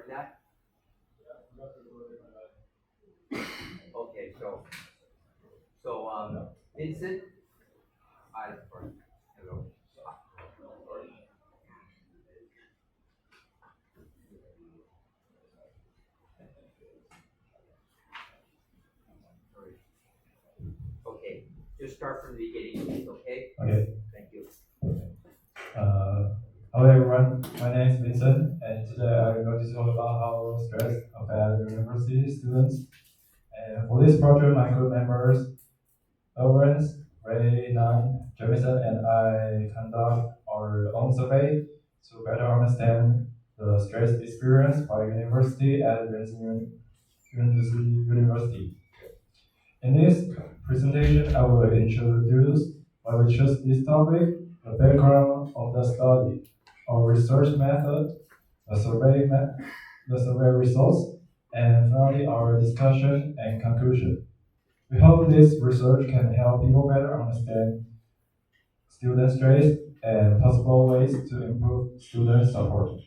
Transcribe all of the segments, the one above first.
recording that? Okay, so Vincent, hi, hello. Sorry. Okay, just start from the beginning, please, okay? Okay. Thank you. Hello everyone, my name is Vincent, and today I'm going to talk about how stress affects university students. And for this project, my group members, Lawrence, Ray, Nan, Jamison, and I conduct our own survey to better understand the stress experienced by university at Rensselaer University. In this presentation, I will introduce why we chose this topic, the background of the study, our research method, the survey results, and finally our discussion and conclusion. We hope this research can help people better understand student stress and possible ways to improve student support.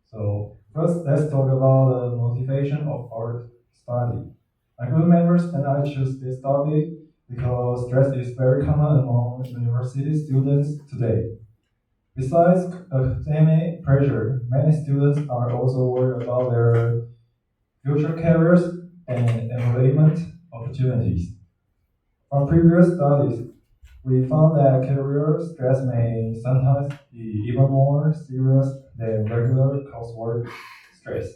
So first, let's talk about the motivation of our study. My group members and I choose this topic because stress is very common among university students today. Besides academic pressure, many students are also worried about their future careers and employment opportunities. From previous studies, we found that career stress may sometimes be even more serious than regular coursework stress.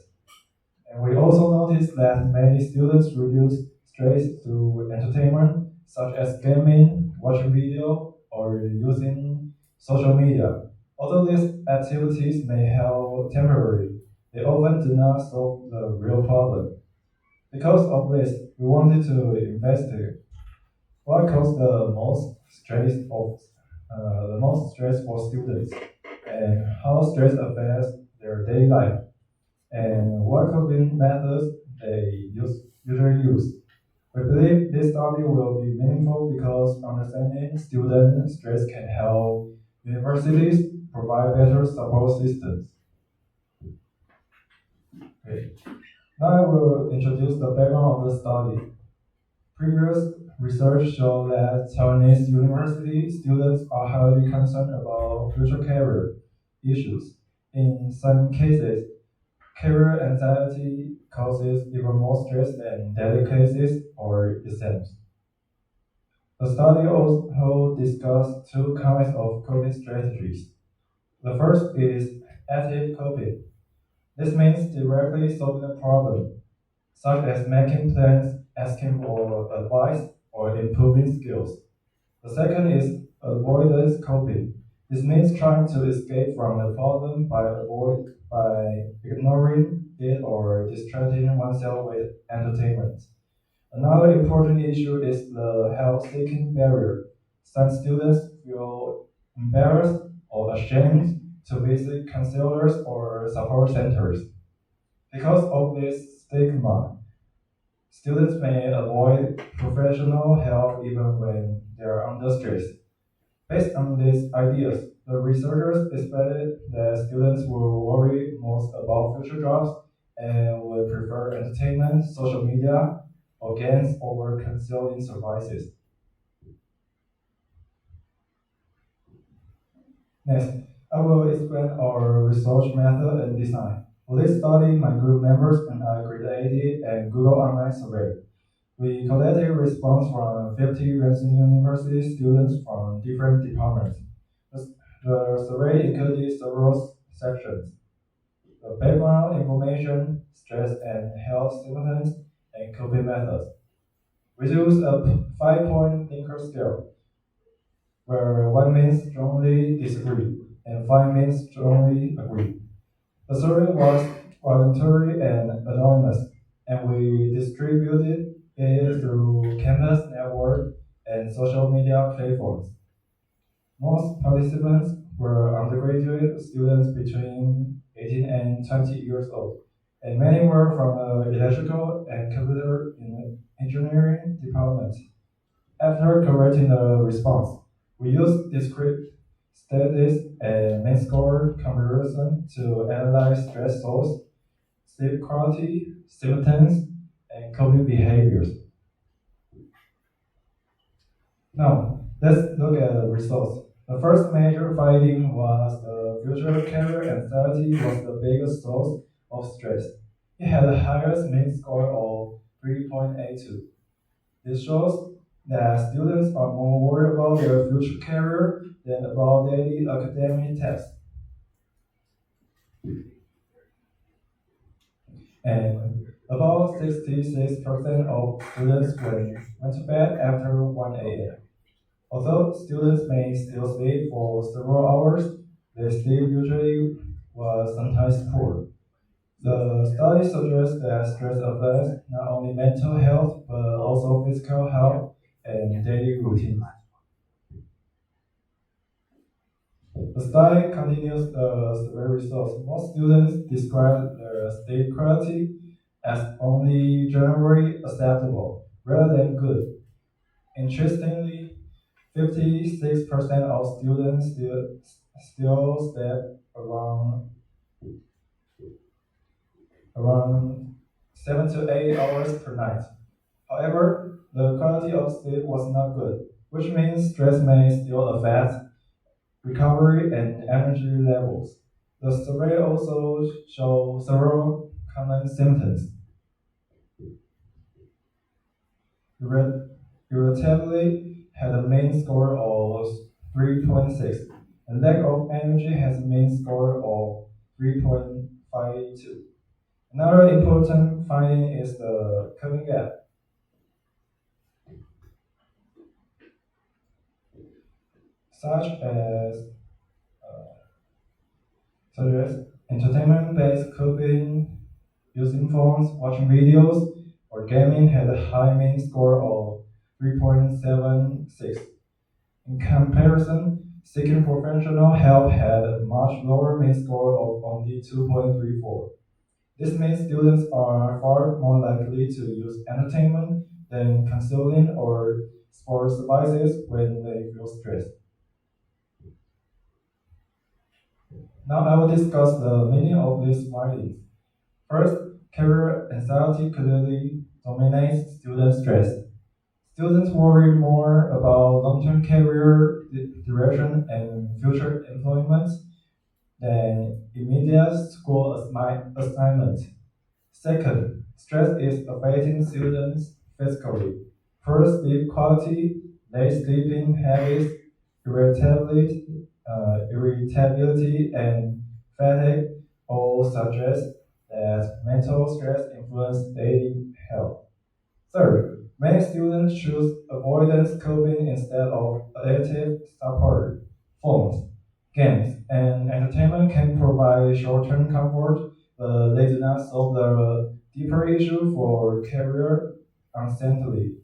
And we also noticed that many students reduce stress through entertainment, such as gaming, watching video, or using social media. Although these activities may help temporarily, they often do not solve the real problem. Because of this, we wanted to investigate what caused the most stress for students, and how stress affects their daily life, and what coping methods they usually use. We believe this study will be meaningful because understanding student stress can help universities provide better support systems. Okay. Now I will introduce the background of the study. Previous research showed that Taiwanese university students are highly concerned about future career issues. In some cases, career anxiety causes even more stress than daily cases or exams. The study also discussed two kinds of coping strategies. The first is active coping. This means directly solving the problem, such as making plans, asking for advice, or improving skills. The second is avoidance coping. This means trying to escape from the problem by ignoring it or distracting oneself with entertainment. Another important issue is the help-seeking barrier. Some students feel embarrassed or ashamed to visit counselors or support centers. Because of this stigma, students may avoid professional help even when they are under stress. Based on these ideas, the researchers expected that students will worry most about future jobs and will prefer entertainment, social media, or games over counseling services. Next, I will explain our research method and design. For this study, my group members and I created a Google Online survey. We collected response from 50 Rensselaer University students from different departments. The survey included several sections: the background information, stress and health symptoms, and coping methods. We used a 5-point Likert scale, where 1 means strongly disagree and 5 means strongly agree. The survey was voluntary and anonymous, and we distributed it through campus network and social media platforms. Most participants were undergraduate students between 18 and 20 years old, and many were from the electrical and computer engineering department. After collecting the response, we used Studies and main score comparison to analyze stress source, sleep quality, symptoms, and coping behaviors. Now, let's look at the results. The first major finding was the future career anxiety was the biggest source of stress. It had the highest mean score of 3.82. This shows that students are more worried about their future career than about daily academic tasks. And about 66% of students went to bed after 1 a.m. Although students may still sleep for several hours, their sleep usually was sometimes poor. The study suggests that stress affects not only mental health but also physical health and daily routines. The study continues the survey results. Most students describe their sleep quality as only generally acceptable rather than good. Interestingly, 56% of students still sleep around 7 to 8 hours per night. However, the quality of sleep was not good, which means stress may still affect recovery and energy levels. The survey also showed several common symptoms. Irritability had a mean score of 3.6, and lack of energy has a mean score of 3.52. Another important finding is the coping gap, such as such as entertainment-based coping, using phones, watching videos, or gaming had a high mean score of 3.76. In comparison, seeking professional help had a much lower mean score of only 2.34. This means students are far more likely to use entertainment than counseling or sports devices when they feel stressed. Now I will discuss the meaning of these findings. First, career anxiety clearly dominates student stress. Students worry more about long-term career direction and future employment than immediate school assignment. Second, stress is affecting students physically. Poor sleep quality, late sleeping habits, irritability, and fatigue all suggest that mental stress influences daily health. Third, many students choose avoidance coping instead of active support. Phones, games, and entertainment can provide short-term comfort, but they do not solve the deeper issue for career uncertainty.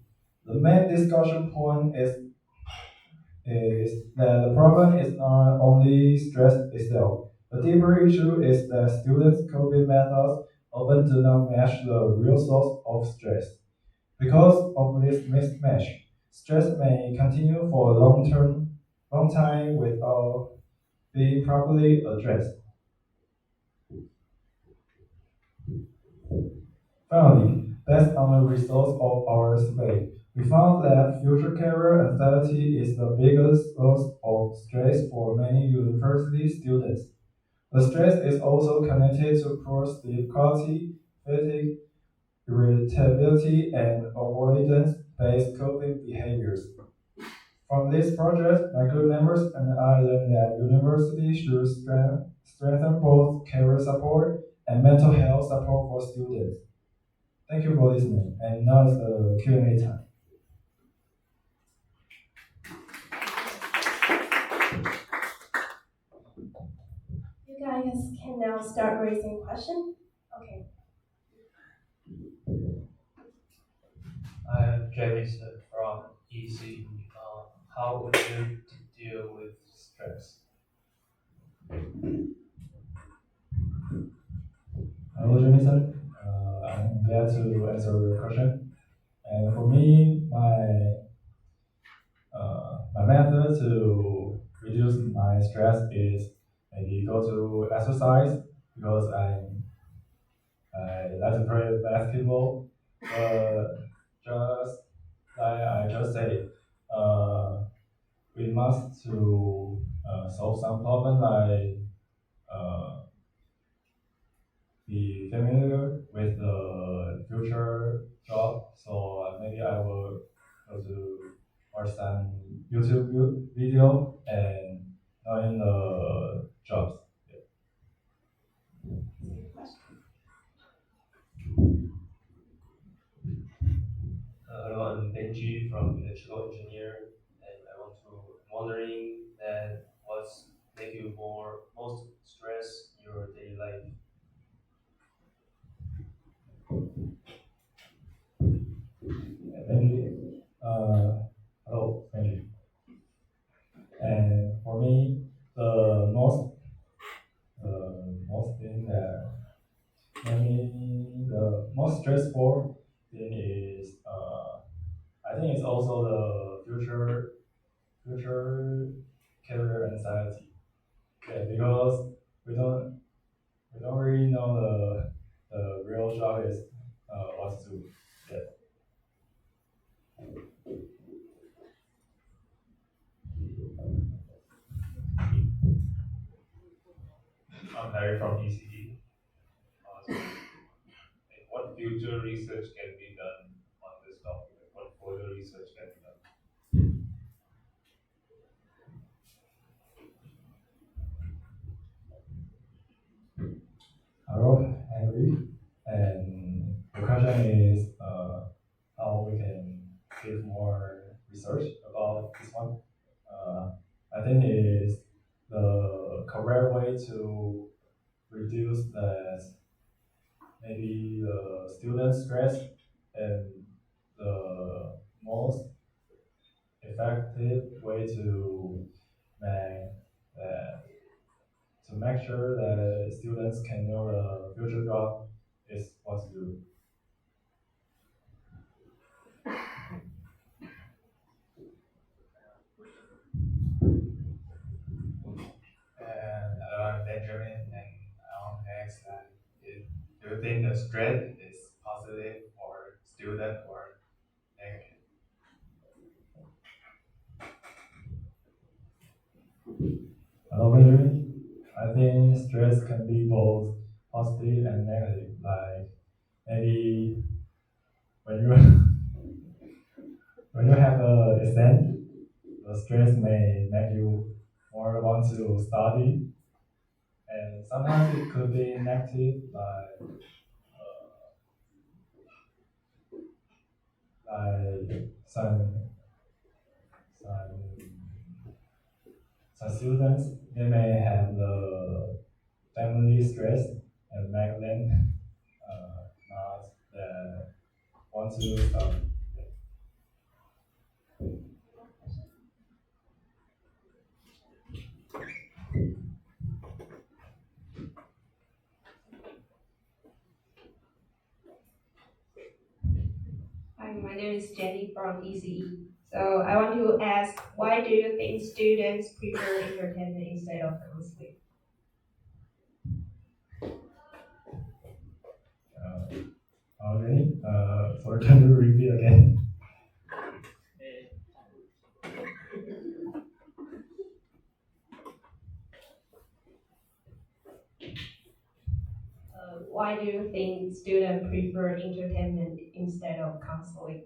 The main discussion point is that the problem is not only stress itself. The deeper issue is that students' coping methods often do not match the real source of stress. Because of this mismatch, stress may continue for a long time without being properly addressed. Finally, based on the results of our survey, we found that future career anxiety is the biggest source of stress for many university students. The stress is also connected to poor sleep quality, fatigue, irritability, and avoidance-based coping behaviors. From this project, my group members and I learned that universities should strengthen both career support and mental health support for students. Thank you for listening. And now is the Q&A time. You guys can now start raising questions. Okay. I am Jamison from EC. How would you deal with stress? Hello, Jamison. I'm glad to answer your question. And for me, my method to reduce my stress is maybe go to exercise because I like to play basketball. Just like I just said, we must to solve some problem like uh, be familiar with the future job. So maybe I will go to watch some YouTube video and knowing the jobs. Hello, I'm Benji from electrical engineer, and I'm wondering that what's make you most stress in your daily life? Benji, hello, Benji. And for me, the most thing that maybe the most stressful thing is I think it's also the future career anxiety. Yeah, because we don't we don't really know the real job is what to do. Yeah. I'm Harry from ECE. So, what future research can be done on this topic? What further research can be done? Hello, Henry. And the question is how we can give more research about this one. I think it is the correct way to reduce maybe the student stress and the most effective way make that to make sure that students can know the future job is what to do. And I'm Benjamin, and I want to ask that do you think the stress is positive for student or negative? Hello, Benjamin. I think stress can be both positive and negative. Like maybe when you when you have a exam, the stress may make you more want to study, and sometimes it could be negative, like some some students they may have the family stress and make them not want to study. Hi, my name is Jenny from ECE. So I want to ask, why do you think students prefer entertainment instead of counseling? Okay. Sorry, can you repeat again? Why do you think students prefer entertainment instead of counseling?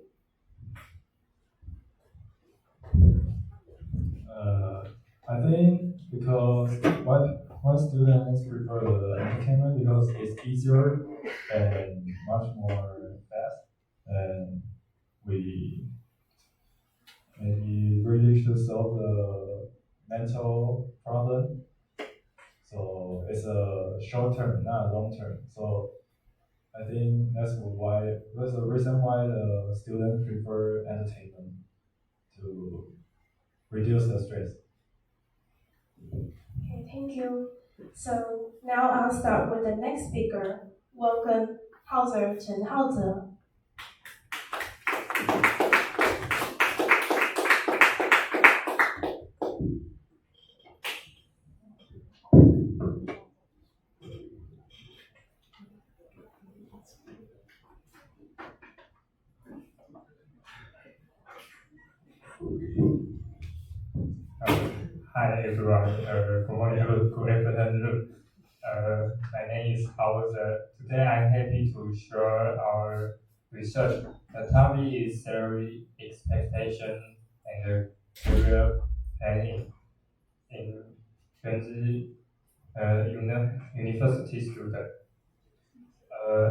I think because why students prefer the entertainment because it's easier and much more fast, and we maybe really should solve the mental problem. So it's a short term, not long term. So I think that's the reason why the students prefer entertainment to reduce the stress. Okay, thank you. So now I'll start with the next speaker. Welcome, Hauser Chen Haoze. Hi everyone. Good morning. Good afternoon. My name is Howard. Today I'm happy to share our research. The topic is salary expectation and career planning in 全职 university student.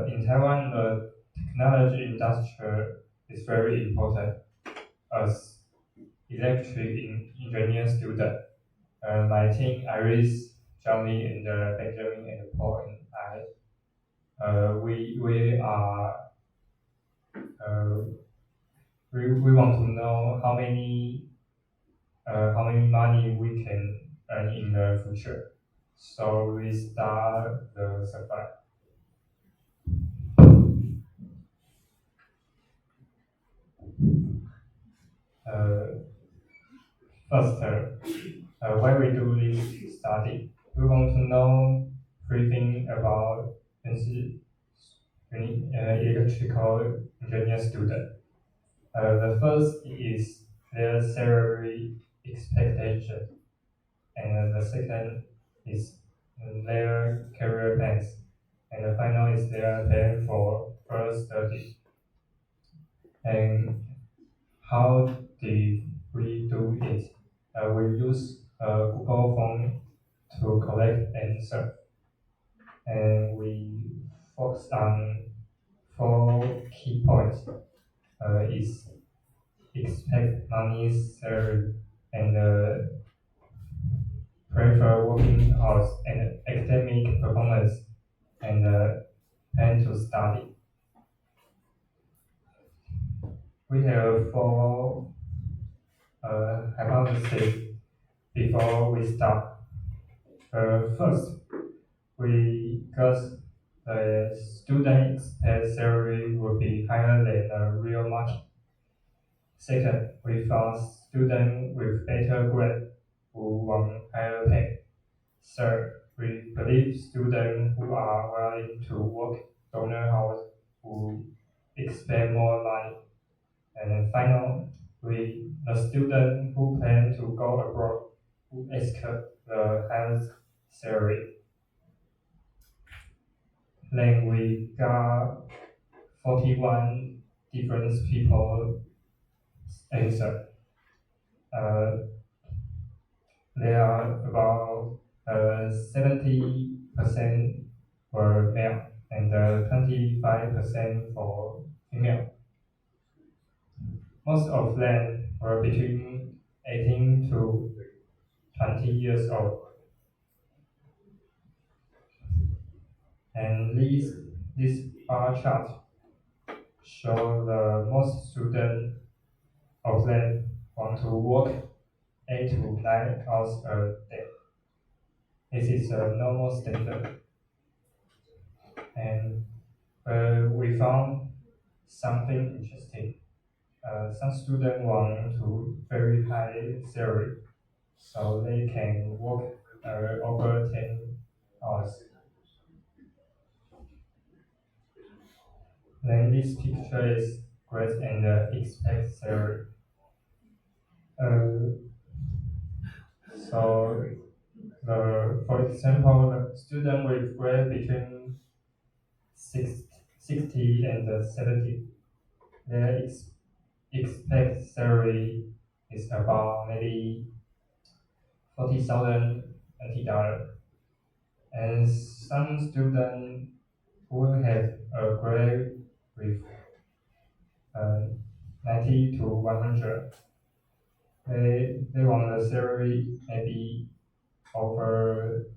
In Taiwan, the technology industry is very important as electric engineer student. My team, Iris, Johnny, and Benjamin, and Paul, and we are we want to know how many money we can earn in the future. So we start the survey. First, why we do this study? We want to know briefing about electrical engineer student. The first is their salary expectation, and the second is their career plans, and the final is their plan for further study. And how did we do it? We use Google Form to collect answer, and we focus on 4 key points. Is expect money, salary, and prefer working hours and academic performance, and plan to study. We have 4 hypotheses before we start. First, we guess the student expected salary will be higher than the real market. Second, we found students with better grade who want higher pay. Third, we believe students who are willing to work longer hours will expect more money. And final, the students who plan to go abroad who expect the highest salary. Then we got 41 different people answer. There are about 70% were male and 25% for female. Most of them were between 18 to 20 years old. And this bar chart show the most students of them want to work 8 to 9 hours a day. This is a normal standard. And we found something interesting. Some students want to very high salary, so they can work over 10 hours. Then this picture is grade and expect salary. So for example, the student with grade between 60 and 70, their expect salary is about maybe 40,000 NT$. And some students who have a grade with 90 to 100, they want a salary maybe over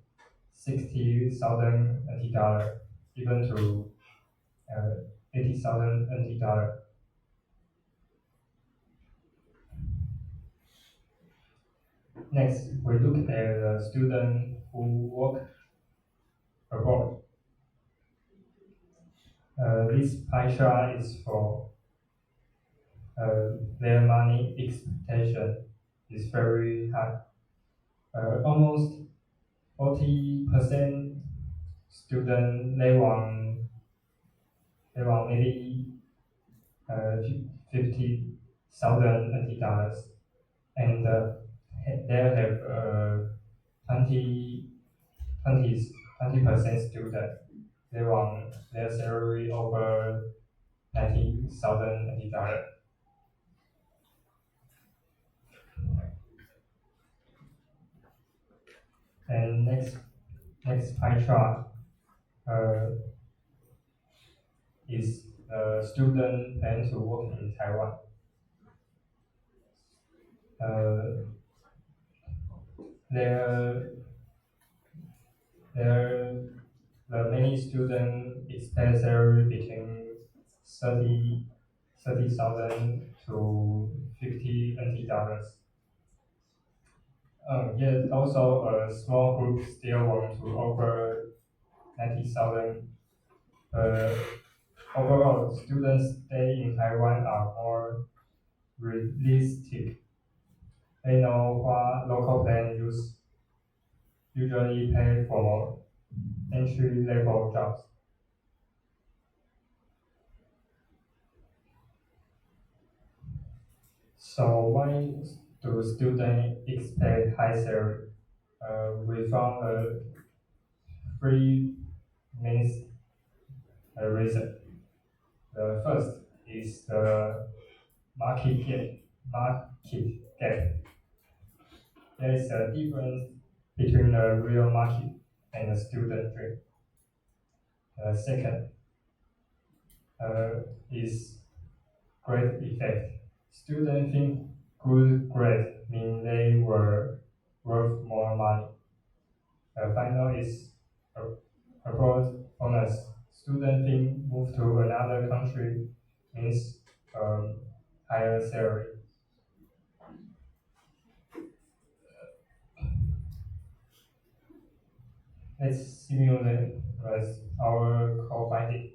60,000 NT$, even to 80,000 NT$. Next, we look at the students who work abroad. This pie chart is for their money expectation is very high. Almost 40% students they want maybe 50,000 NT$. and they have 20% student. They want their salary over $90,000. And next pie chart is the student plan to work in Taiwan. The many students expect salary between 30,000 to 50 NT dollars. Yet also a small group still want to offer 90,000. Overall, students stay in Taiwan are more realistic. They know what local plan usually pay for entry-level jobs. So why do students expect high salary? We found three main reasons. The first is the market gap. There is a difference between the real market and the student dream. Second is grade effect. Students think good grade mean they were worth more money. Final is abroad bonus. Students think move to another country means higher salary. Let's simulate our core finding.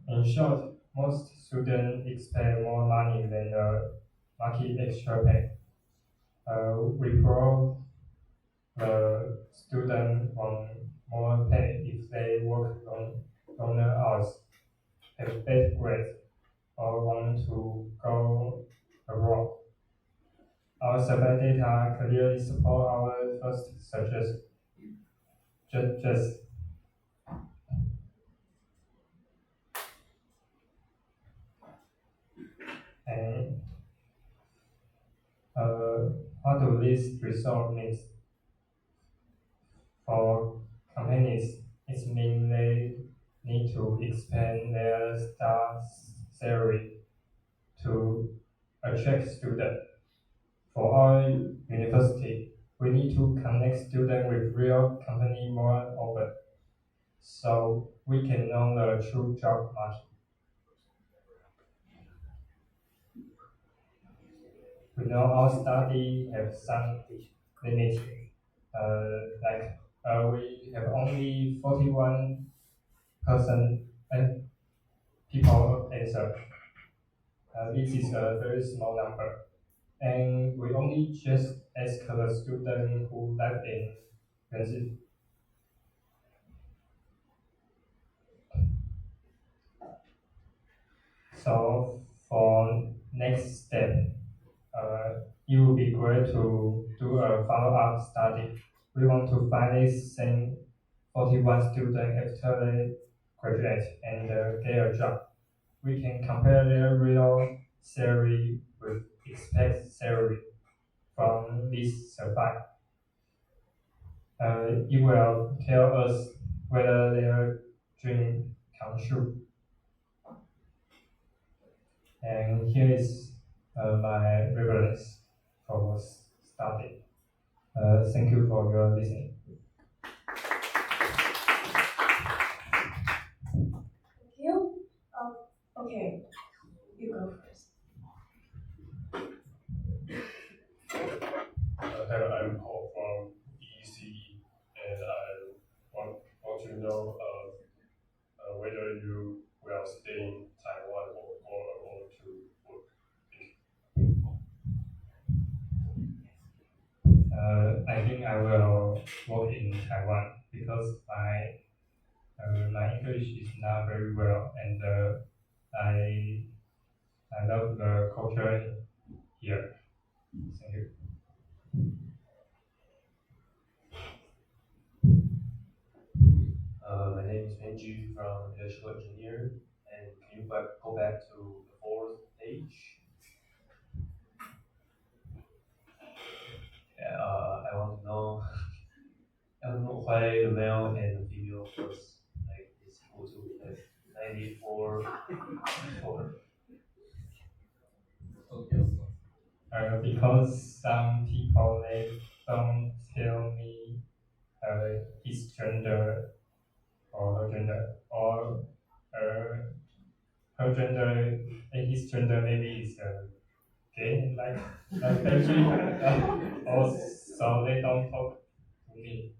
In short, most students expect more money than the market extra pay. We prove the student want more pay if they work longer hours, have bad grades, or want to go abroad. Our survey data clearly support our first suggestion. And what do these results mean? For companies, it means they need to expand their staff salary to attract students. For our university, we need to connect students with real company more often, so we can know the true job market. We know our study have some limits, we have only 41% people answer. This is a very small number, and we only just ask the student who live in Brazil. So for next step, it would be great to do a follow-up study. We want to find these same 41 students after they graduate and get a job. We can compare their real salary with expected salary from this survey. It will tell us whether their dream come true. And here is my reference for study. Thank you for your listening. Thank you. Okay, you go first. Hello, I'm Paul from ECE, and I want to know whether you will stay in Taiwan or to work. I think I will work in Taiwan because my English is not very well, and I love the culture here. Thank you. My name is Benji from electrical engineer, and can you go back to the fourth page? Yeah, I want to know, I don't know why the male and the female was like is equal to like 94, 4. Because some people they don't tell me his gender or her gender or uh, her gender his gender maybe is gay like Benji or so they don't talk to me.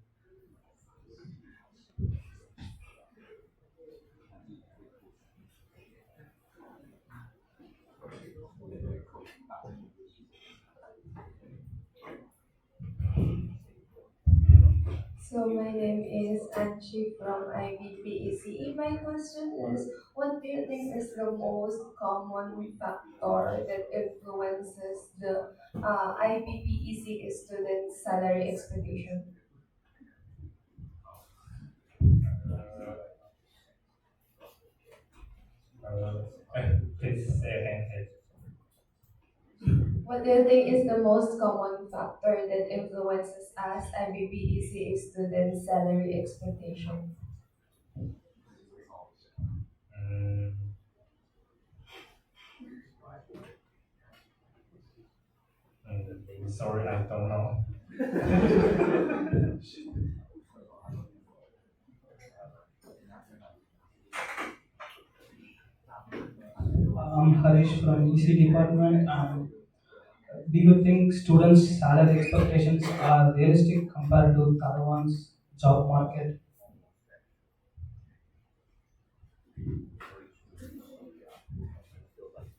So my name is Anchi from IBPECE. My question is, what do you think is the most common factor that influences the IBPECE students' salary expectation? Please say again. What do you think is the most common factor that influences us IBPECE students' salary expectation? Mm, sorry, I don't know. I'm Harish from EC department. Do you think students' salary expectations are realistic compared to Taiwan's job market?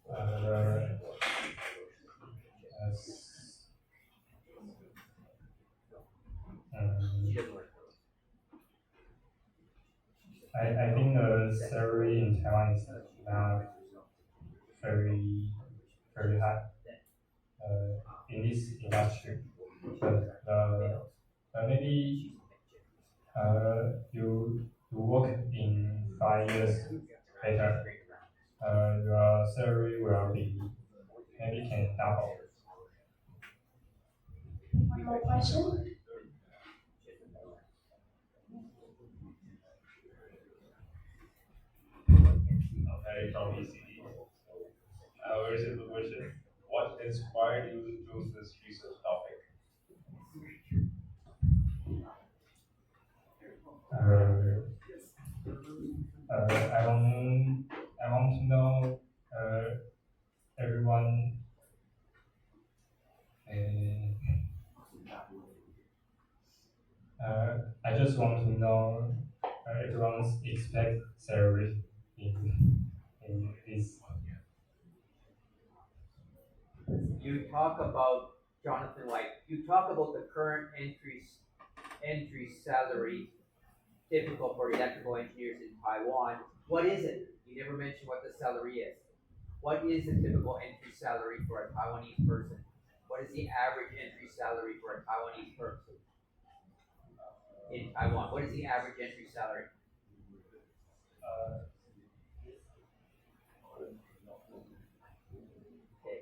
Uh, as, I think the salary in Taiwan is not very very high in this industry. But maybe you work in 5 years later, your salary will be maybe can double. One more question. Okay, from ECD. Very simple question. What inspired you to choose this research topic? I want to know everyone. I just want to know everyone's expect salary in this. You talk about, Jonathan, like, you talk about the current entry salary typical for electrical engineers in Taiwan. What is it? You never mentioned what the salary is. What is the typical entry salary for a Taiwanese person? What is the average entry salary for a Taiwanese person in Taiwan? What is the average entry salary? Okay.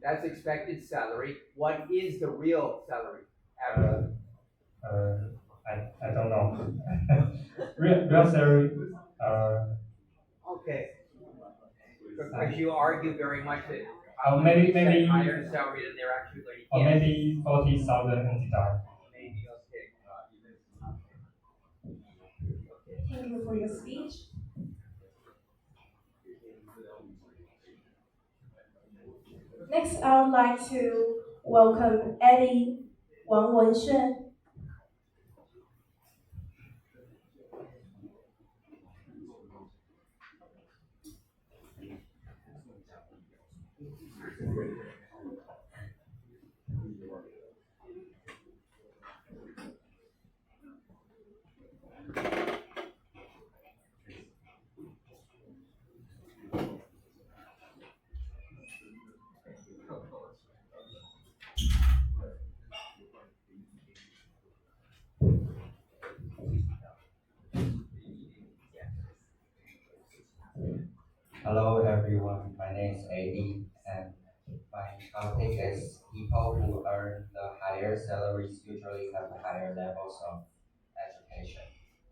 That's expected salary. What is the real salary? Average. I don't know. real salary. Okay. Because you argue very much that Maybe higher salary than they're actually going to or get. maybe 40,000 NT dollar. Maybe, okay. Thank you for your speech. Next, I would like to welcome Eddie Wang Wenxuan. Hello everyone, my name is AD and my topic is people who earn the higher salaries usually have higher levels of education.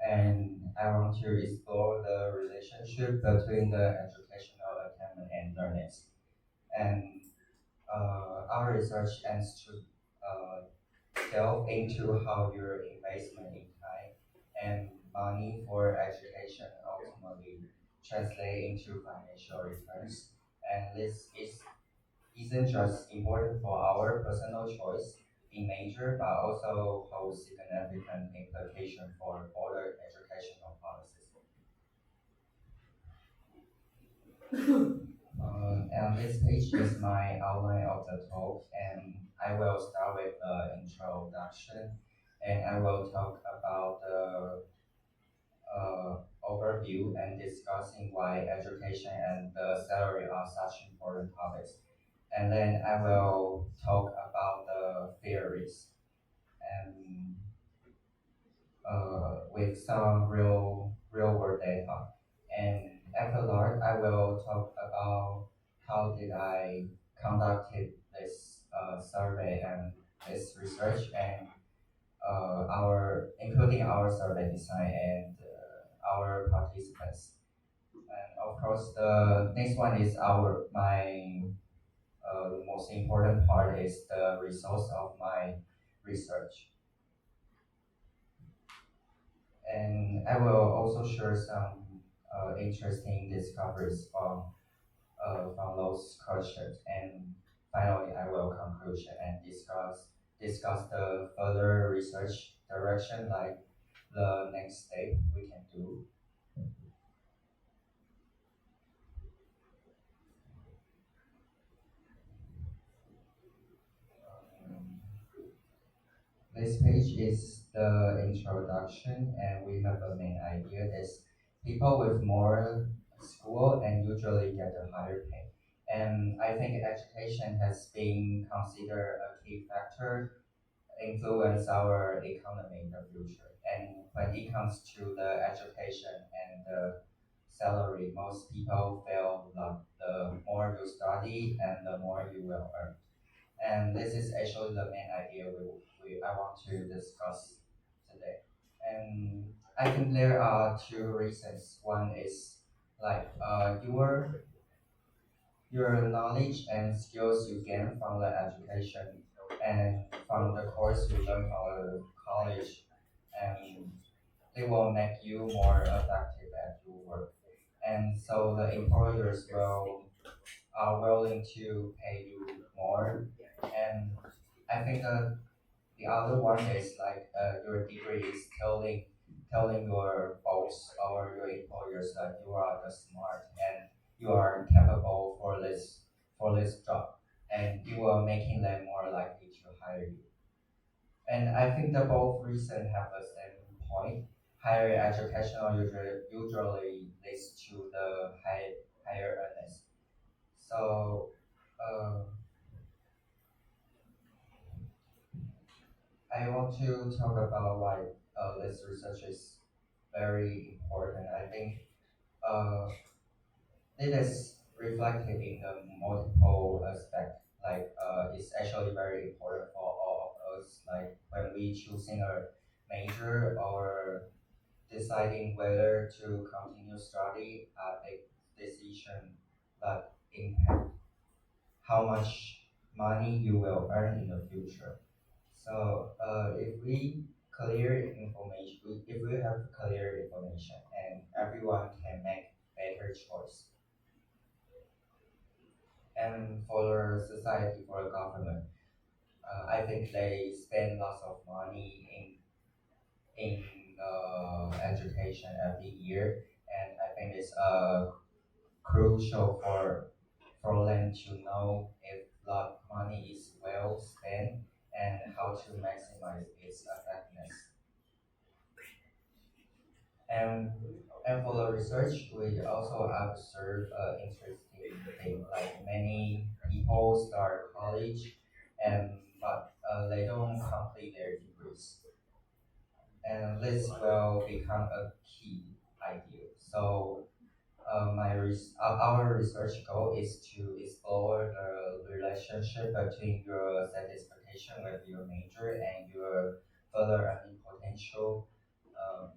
And I want to explore the relationship between the educational attainment and learnings. And our research aims to delve into how your investment in time and money for education ultimately translate into financial returns. And this isn't just important for our personal choice in major, but also holds significant implication for broader educational policies. And this page is my outline of the talk, and I will start with the introduction, and I will talk about the overview and discussing why education and the salary are such important topics. And then I will talk about the theories and with some real world data. And after that, I will talk about how did I conducted this survey and this research and our including our survey design and our participants. And of course, the next one is our my the most important part is the results of my research. And I will also share some interesting discoveries from those questions. And finally, I will conclude and discuss the further research direction, like the next step we can do. Um, This page is the introduction, and we have a main idea is people with more school and usually get a higher pay. And I think education has been considered a key factor influence our economy in the future. And when it comes to the education and the salary, most people feel like the more you study and the more you will earn. And this is actually the main idea I want to discuss today. And I think there are two reasons. One is like your knowledge and skills you gain from the education and from the course you learn from the college, and they will make you more effective at your work. And so the employers will are willing to pay you more. And I think the other one is like your degree is telling your boss or your employers that you are the smart and you are capable for this job, and you are making them more likely to hire you. And I think that both reasons have the same point. Higher education usually leads to the higher earnings. So uh, I want to talk about why this research is very important. I think uh, it is reflected in the multiple aspects. Like it's actually very important for all of us. Like when we choosing a major or deciding whether to continue study, a big decision that impact how much money you will earn in the future. So if we if we have clear information and everyone can make better choice, and for the society, for the government, I think they spend lots of money in education every year, and I think it's crucial for them to know if that money is well spent and how to maximize its effectiveness. And and for the research, we also observe interesting thing like many people start college, and but they don't complete their degrees, and this will become a key idea. So my our research goal is to explore the relationship between your satisfaction with your major and your further earning potential. Um,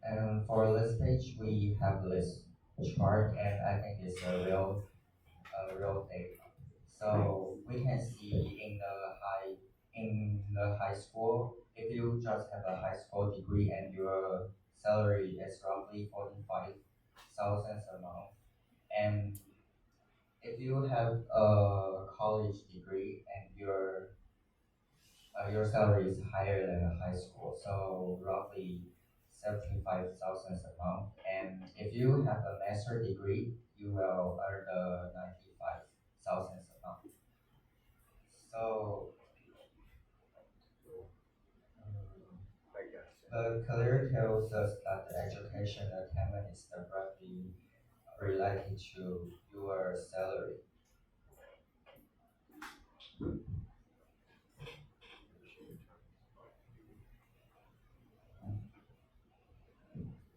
and for this page, we have this chart, and I think it's a real data. So we can see in the high school, if you just have a high school degree and your salary is roughly 45,000 a month, and if you have a college degree and your salary is higher than a high school, so roughly 75,000 a month, and if you have a master degree, you will earn the 95,000 a month. So the career tells us that the education attainment is directly related to your salary.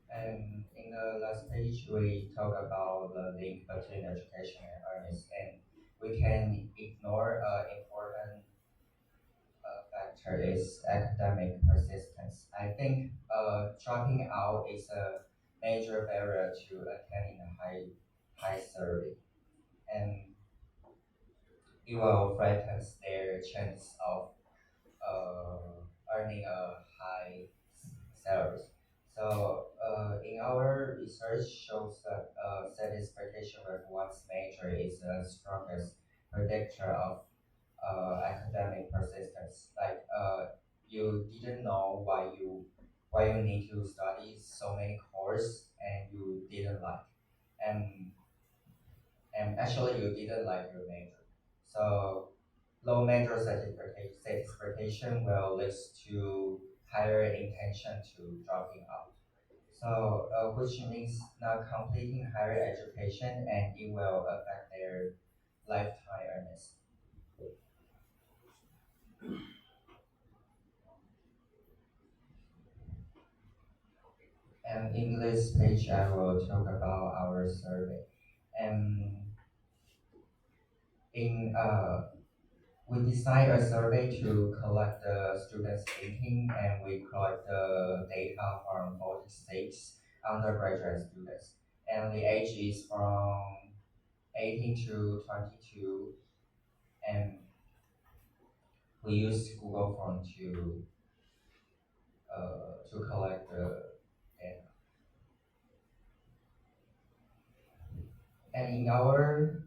And in the last page, we talk about the link between education and earnings, and we can ignore important factor is academic persistence. I think dropping out is a major barrier to attaining a high salary, and it will threaten their chance of earning a high salary. So in our research shows that satisfaction with one's major is the strongest predictor of academic persistence. Like you didn't know why you need to study so many courses and you didn't like, and actually you didn't like your major. So low major satisfaction will lead to higher intention to dropping out. So which means not completing higher education, and it will affect their lifetime earnings. And in this page, I will talk about our survey. And we designed a survey to collect the students' thinking, and we collect the data from 46 undergraduate students. And the age is from 18 to 22, and we use Google Form to collect the data. And in our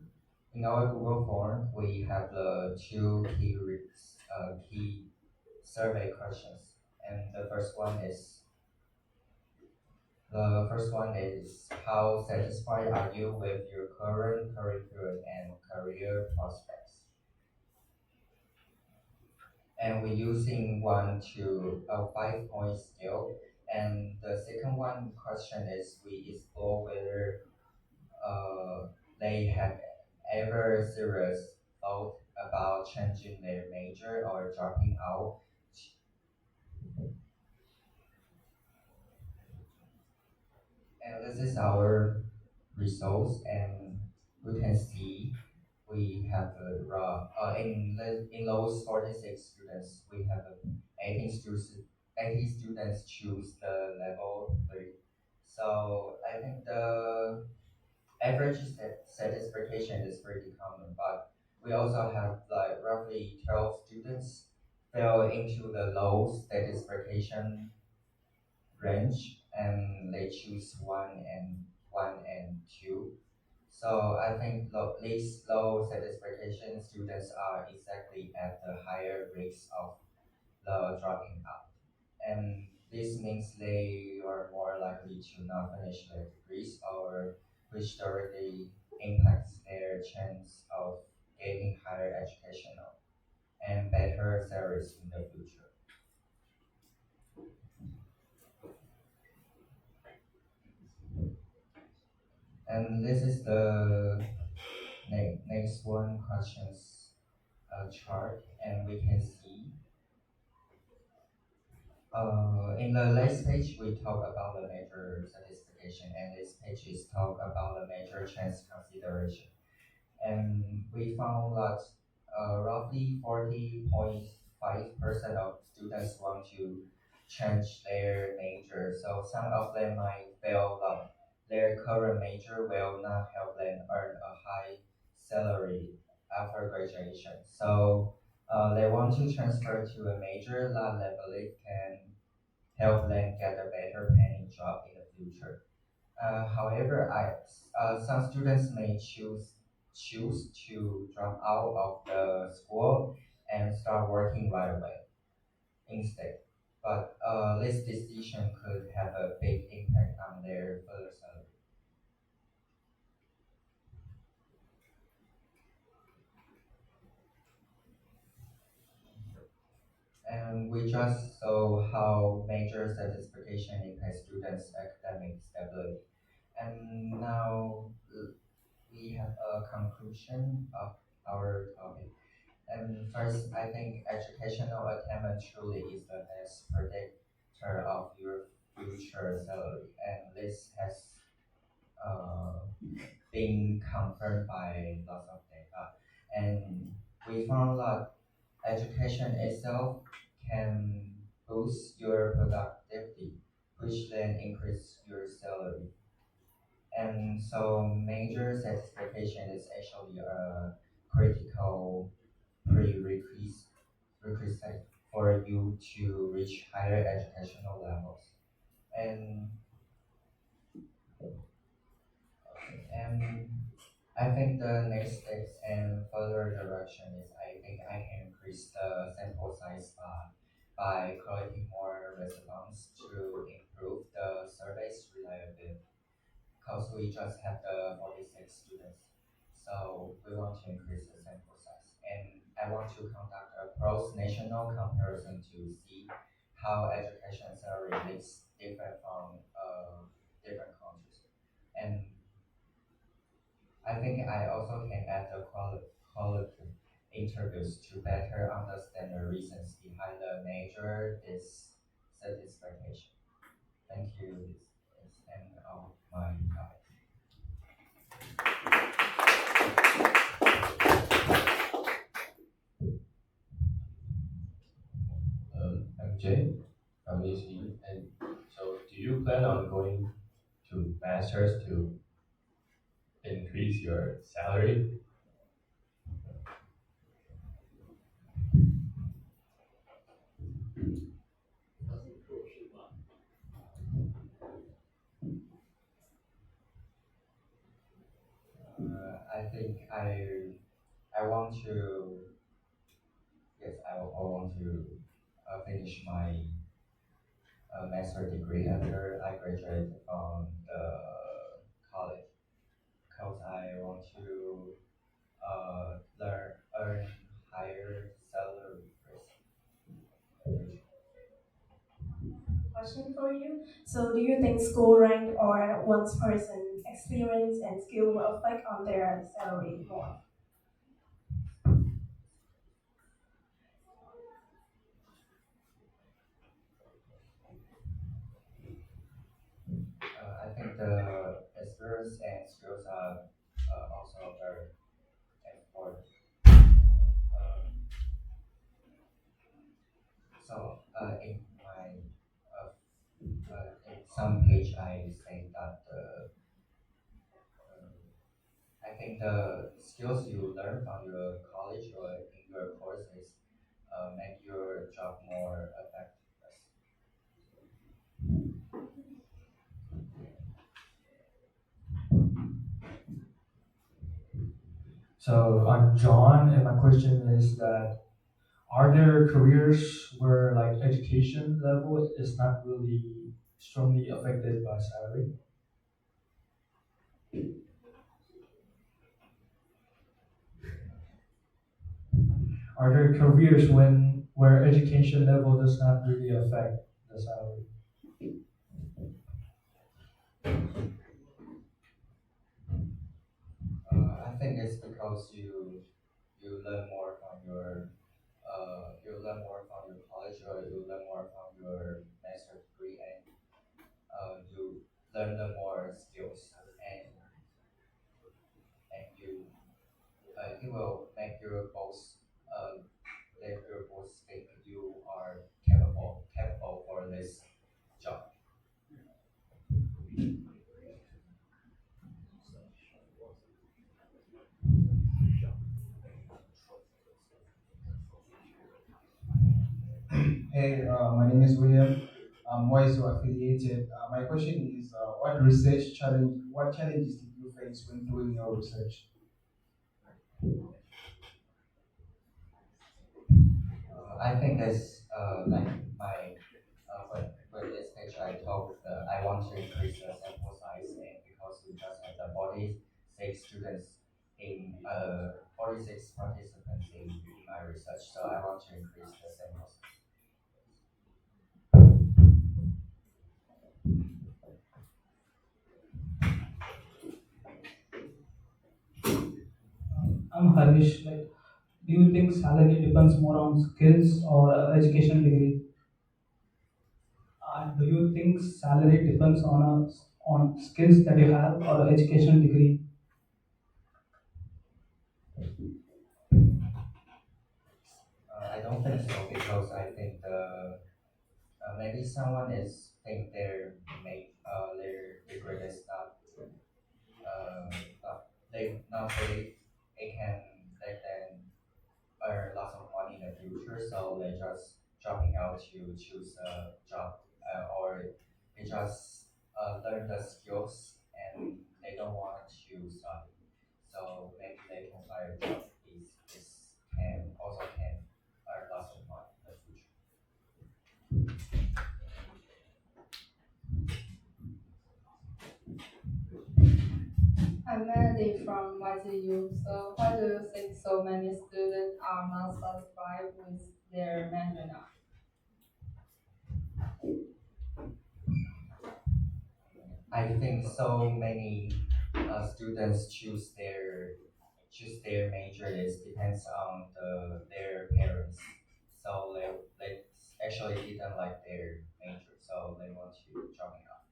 Google form, we have the two key survey questions, and the first one is how satisfied are you with your current curriculum and career prospects? And we're using 1 to a 5-point scale. And the second one question is we explore whether they have ever serious thought about changing their major or dropping out. And this is our results, and we can see we have in those 46 students, we have 80 students choose the level 3. So I think the average satisfaction is pretty common, but we also have like roughly 12 students fell into the low satisfaction range, and they choose one and two. So I think these low satisfaction students are exactly at the higher risk of the dropping out. And this means they are more likely to not finish their degrees, or which directly impacts their chance of gaining higher educational and better salaries in the future. And this is the next one questions chart, and we can see In the last page, we talk about the major satisfaction, and this page is talk about the major chance consideration. And we found that roughly 40.5% of students want to change their major. So some of them might feel that their current major will not help them earn a high salary after graduation. So they want to transfer to a major that they believe can help them get a better paying job in the future. However, some students may choose to drop out of the school and start working right away instead. But this decision could have a big impact on their further salary. And we just saw how major satisfaction impacts students' academic stability. And now we have a conclusion of our topic. And first, I think educational attainment truly is the best predictor of your future salary, and this has uh, been confirmed by lots of data. And we found that education itself can boost your productivity, which then increase your salary. And so major certification is actually a critical prerequisite for you to reach higher educational levels. And and I think the next steps and further direction is I think I can increase the sample size by collecting more response to improve the survey's reliability. Because we just have the 46 students. So we want to increase the sample size. And I want to conduct a cross-national comparison to see how education salary is different from different countries. And I think I also can add the quality interviews to better understand the reasons behind the major dissatisfaction. Thank you. This is end of my talk. I'm Jay from ECE, and so do you plan on going to masters to increase your salary? I think I want to yes I want to finish my master degree after I graduate from the college because I want to earn higher salary first. Question for you. So, do you think school rank or one's person experience and skill will affect on their salary more? I think the experience and skills are also very important. So in my in some page I say that I think the skills you learn from your college or in your courses make your job more effective. So I'm John, and my question is that are there careers where like education level is not really strongly affected by salary? Are there careers where education level does not really affect the salary? I think it's because you learn more from your you learn more from your college or you learn more from your Hey, my name is William. I'm YSO affiliated. My question is, what challenges did you face when doing your research? I think that's like my for this stage I talk I want to increase the sample size and because we just have the 46 students in 46 participants in my research, so I want to increase the sample size. I'm Harish. Like, do you think salary depends more on skills or education degree? Do you think salary depends on skills that you have or education degree? I don't think so because I think maybe someone is think their degree is uh, not they can they can earn lots of money in the future, so they just dropping out to choose a job or they just learn the skills and they don't want to study. So maybe they can find a job is can also can earn lots of money in the future. I'm Melody from YZU. So why do you think so many students are not satisfied with their major now? I think so many students choose their major is depends on their parents. So they actually didn't like their major, so they want to drop it out.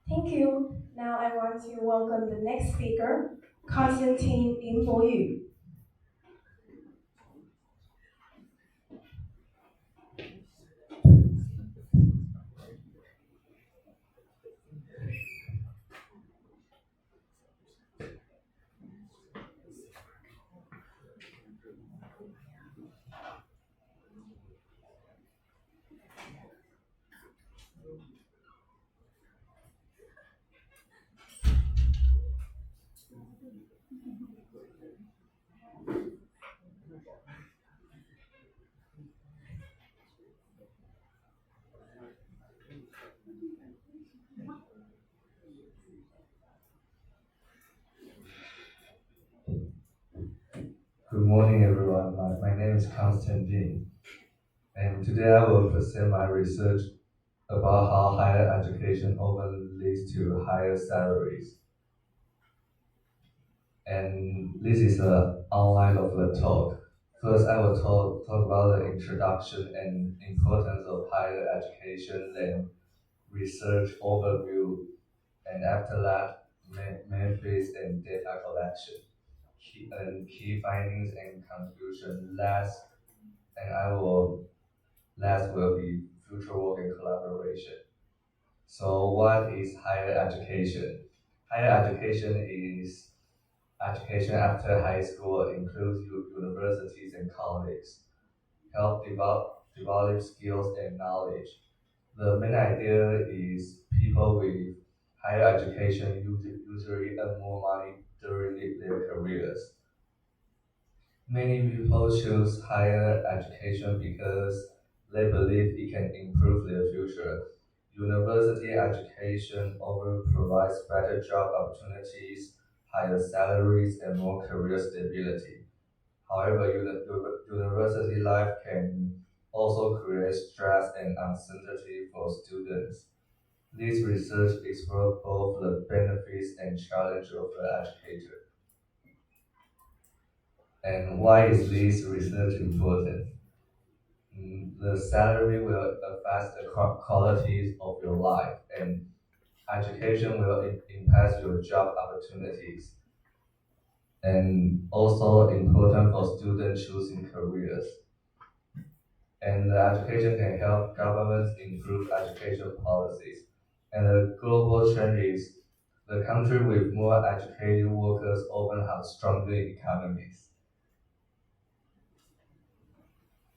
Thank you. Now I want to welcome the next speaker, Constantine Imboyu. Good morning, everyone. My name is Constantine, and today I will present my research about how higher education often leads to higher salaries. And this is the outline of the talk. First, I will talk about the introduction and importance of higher education, then research overview, and after that, benefits and data collection, key findings and conclusion. Last will be future work and collaboration. So what is higher education? Higher education is education after high school includes universities and colleges. Help develop skills and knowledge. The main idea is people with higher education usually earn more money during their careers. Many people choose higher education because they believe it can improve their future. University education often provides better job opportunities, higher salaries, and more career stability. However, university life can also create stress and uncertainty for students. This research explores both the benefits and challenges of the educator. And why is this research important? The salary will affect the quality of your life, and education will impact your job opportunities. And also important for students choosing careers. And the education can help governments improve education policies. And the global trend is the country with more educated workers often have stronger economies.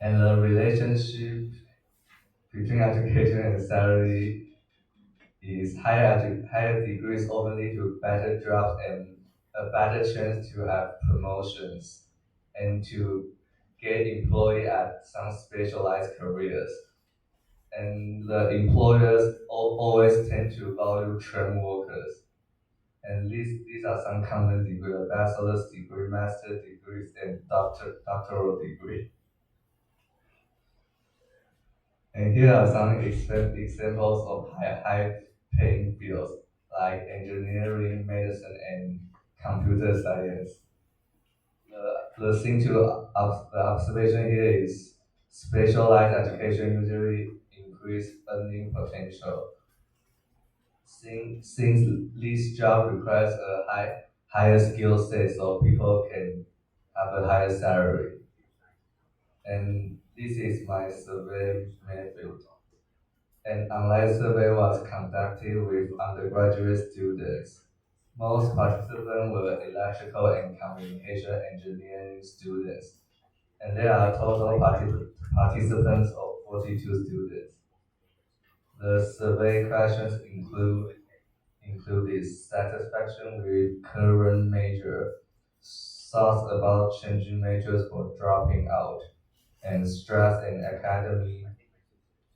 And the relationship between education and salary is higher degrees often lead to better jobs and a better chance to have promotions and to get employed at some specialized careers. And the employers always tend to value trained workers. And these are some common degrees: a bachelor's degree, master's degrees, and doctoral degree. And here are some examples of high paying fields like engineering, medicine, and computer science. The thing to the observation here is specialized education usually increase earning potential. Since this job requires a higher skill set, so people can have a higher salary. And this is my survey method. An online survey was conducted with undergraduate students. Most participants were electrical and communication engineering students, and there are total participants of 42 students. The survey questions included satisfaction with current major, thoughts about changing majors or dropping out, and stress and academic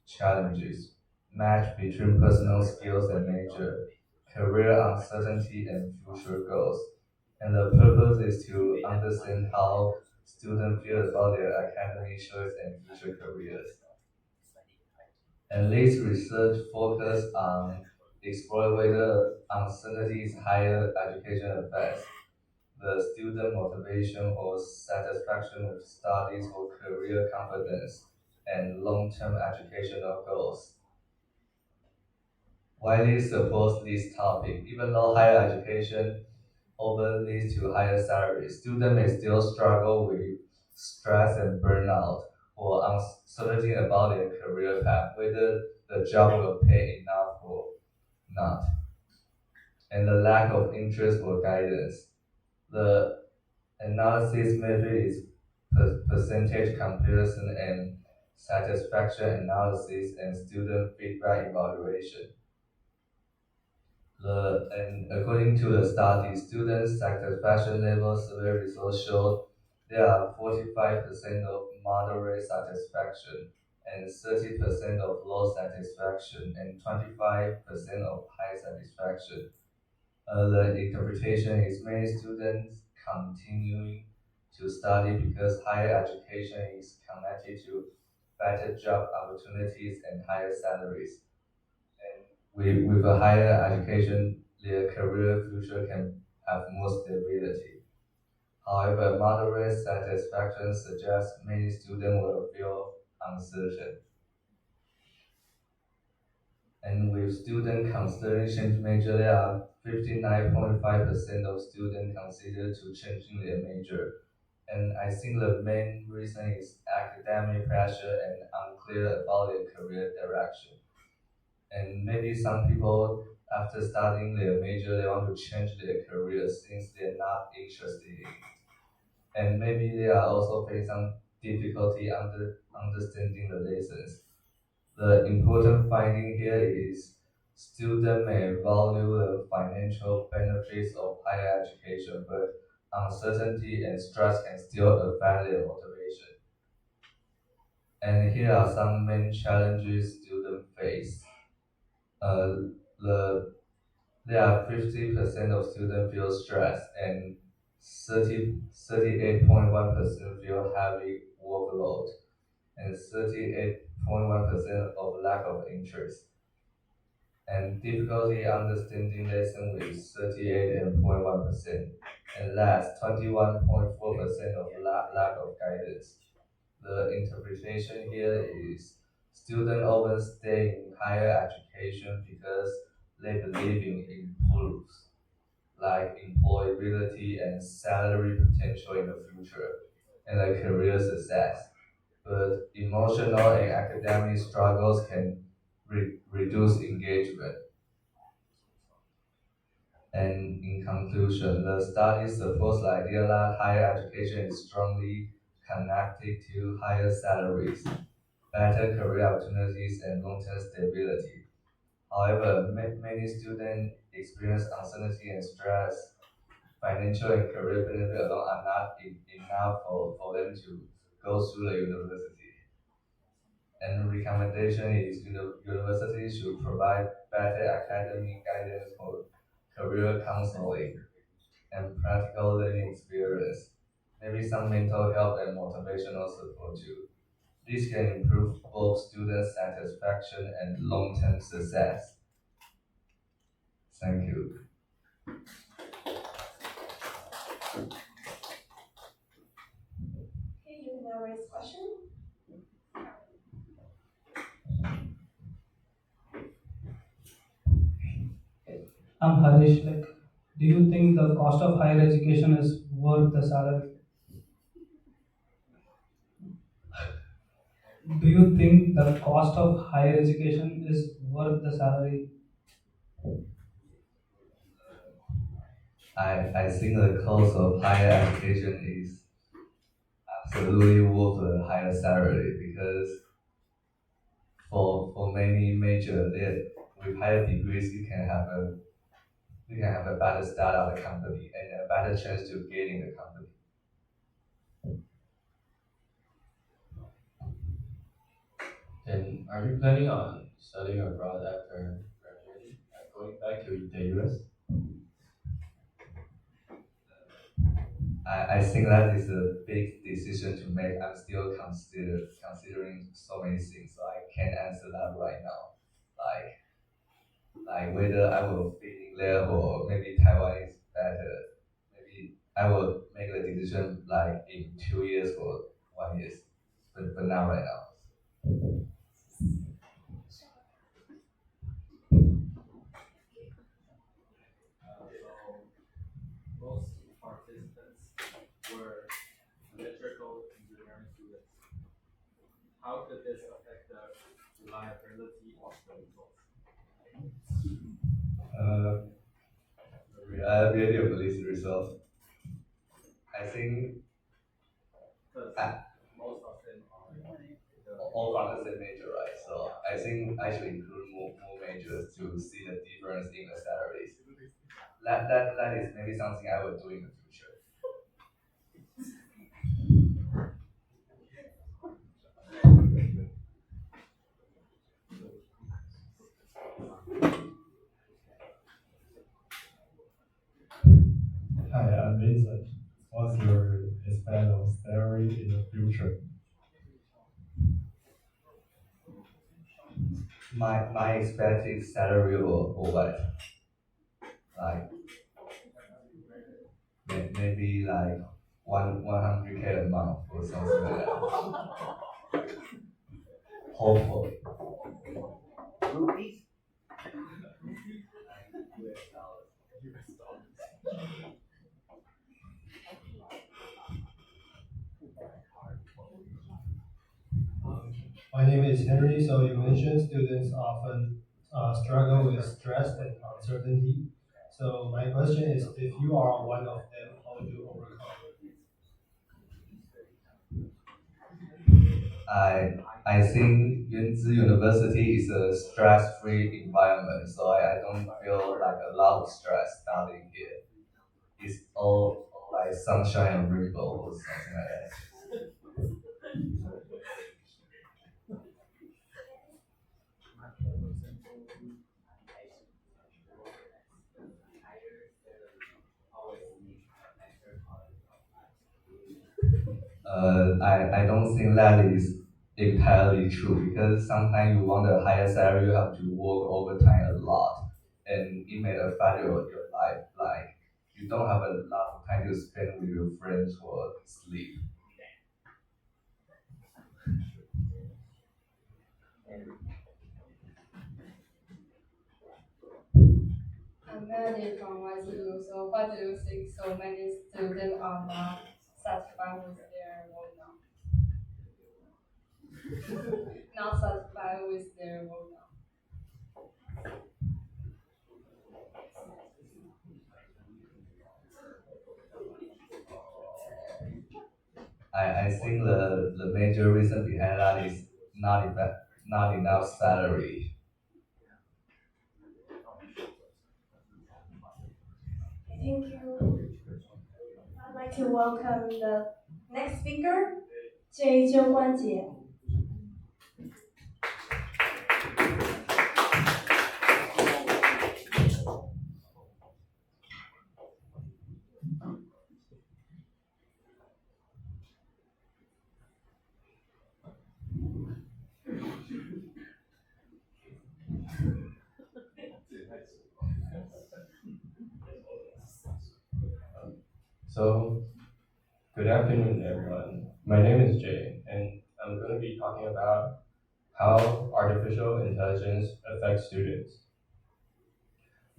challenges, match between personal skills and major, career uncertainty and future goals. And the purpose is to understand how students feel about their academic choice and future careers. And this research focused on explore whether uncertainty is higher education affects the student motivation or satisfaction with studies or career confidence and long-term educational goals. Widely supports this topic. Even though higher education often leads to higher salaries, students may still struggle with stress and burnout or uncertainty about their career path, whether the job will pay enough or not, and the lack of interest or guidance. The analysis method is percentage comparison and satisfaction analysis and student feedback evaluation. And according to the study, student satisfaction level survey results showed there are 45% of moderate satisfaction and 30% of low satisfaction and 25% of high satisfaction. The interpretation is many students continuing to study because higher education is connected to better job opportunities and higher salaries. And with a higher education, their career future can have more stability. However, moderate satisfaction suggests many students will feel uncertain. And with students considering change major, there are 59.5% of students consider to changing their major. And I think the main reason is academic pressure and unclear about their career direction. And maybe some people, after studying their major, they want to change their career since they're not interested in it. And maybe they are also facing some difficulty understanding the lessons. The important finding here is students may value the financial benefits of higher education, but uncertainty and stress can still affect their motivation. And here are some main challenges students face. Uh, there are 50% of students feel stressed and 38.1% feel heavy workload and 38.1% of lack of interest and difficulty understanding lesson with 38.1% and last 21.4% of lack of guidance. The interpretation here is students often stay in higher education because they believe in improves like employability and salary potential in the future and a career success. But emotional and academic struggles can reduce engagement. And in conclusion, the study supports the idea that higher education is strongly connected to higher salaries, better career opportunities, and long-term stability. However, many students experience uncertainty and stress. Financial and career benefit alone are not enough for them to go through the university. And recommendation is universities should provide better academic guidance for career counseling and practical learning experience. Maybe some mental health and motivational support too. This can improve both student satisfaction and long-term success. Thank you. Okay, you can now raise question. I'm Harish. Like, do you think the cost of higher education is worth the salary? Do you think the cost of higher education is worth the salary? I think the cost of higher education is absolutely worth the higher salary because for many major with higher degrees you can have a better start of the company and a better chance to gain in the company. And are you planning on studying abroad after graduating, going back to the US? I think that is a big decision to make. I'm still considering so many things, so I can't answer that right now. Like whether I will fit in there or maybe Taiwan is better. Maybe I will make the decision like in 2 years or 1 year, but not right now. Most participants were electrical engineering students. How could this affect the reliability of the results? The reliability of these results. I think Most of them are all from the same major, right? So I think I should include more majors to see the difference in the salaries. That is maybe something I will do in the future. Hi, I'm Vincent. What's your expected salary in the future? My expected salary or what? Like maybe like 100K a month or something like that. Hopefully. Rupees? My name is Henry. So you mentioned students often struggle with stress and uncertainty. So my question is, if you are one of them, how would you overcome? I think Yunzi University is a stress-free environment, so I don't feel like a lot of stress studying here. It's all like sunshine and rainbow or something like that. I don't think that is entirely true because sometimes you want a higher salary, you have to work overtime a lot, and it may affect your life. Like you don't have a lot of time to spend with your friends or sleep. I'm Melody from YCU. So what do you think so many students are not satisfied with their work now? Not satisfied with their work now. I think the major reason behind that is not enough salary. Thank you. I'd like to welcome the next speaker, J. 周冠杰. So, good afternoon, everyone. My name is Jay, and I'm going to be talking about how artificial intelligence affects students.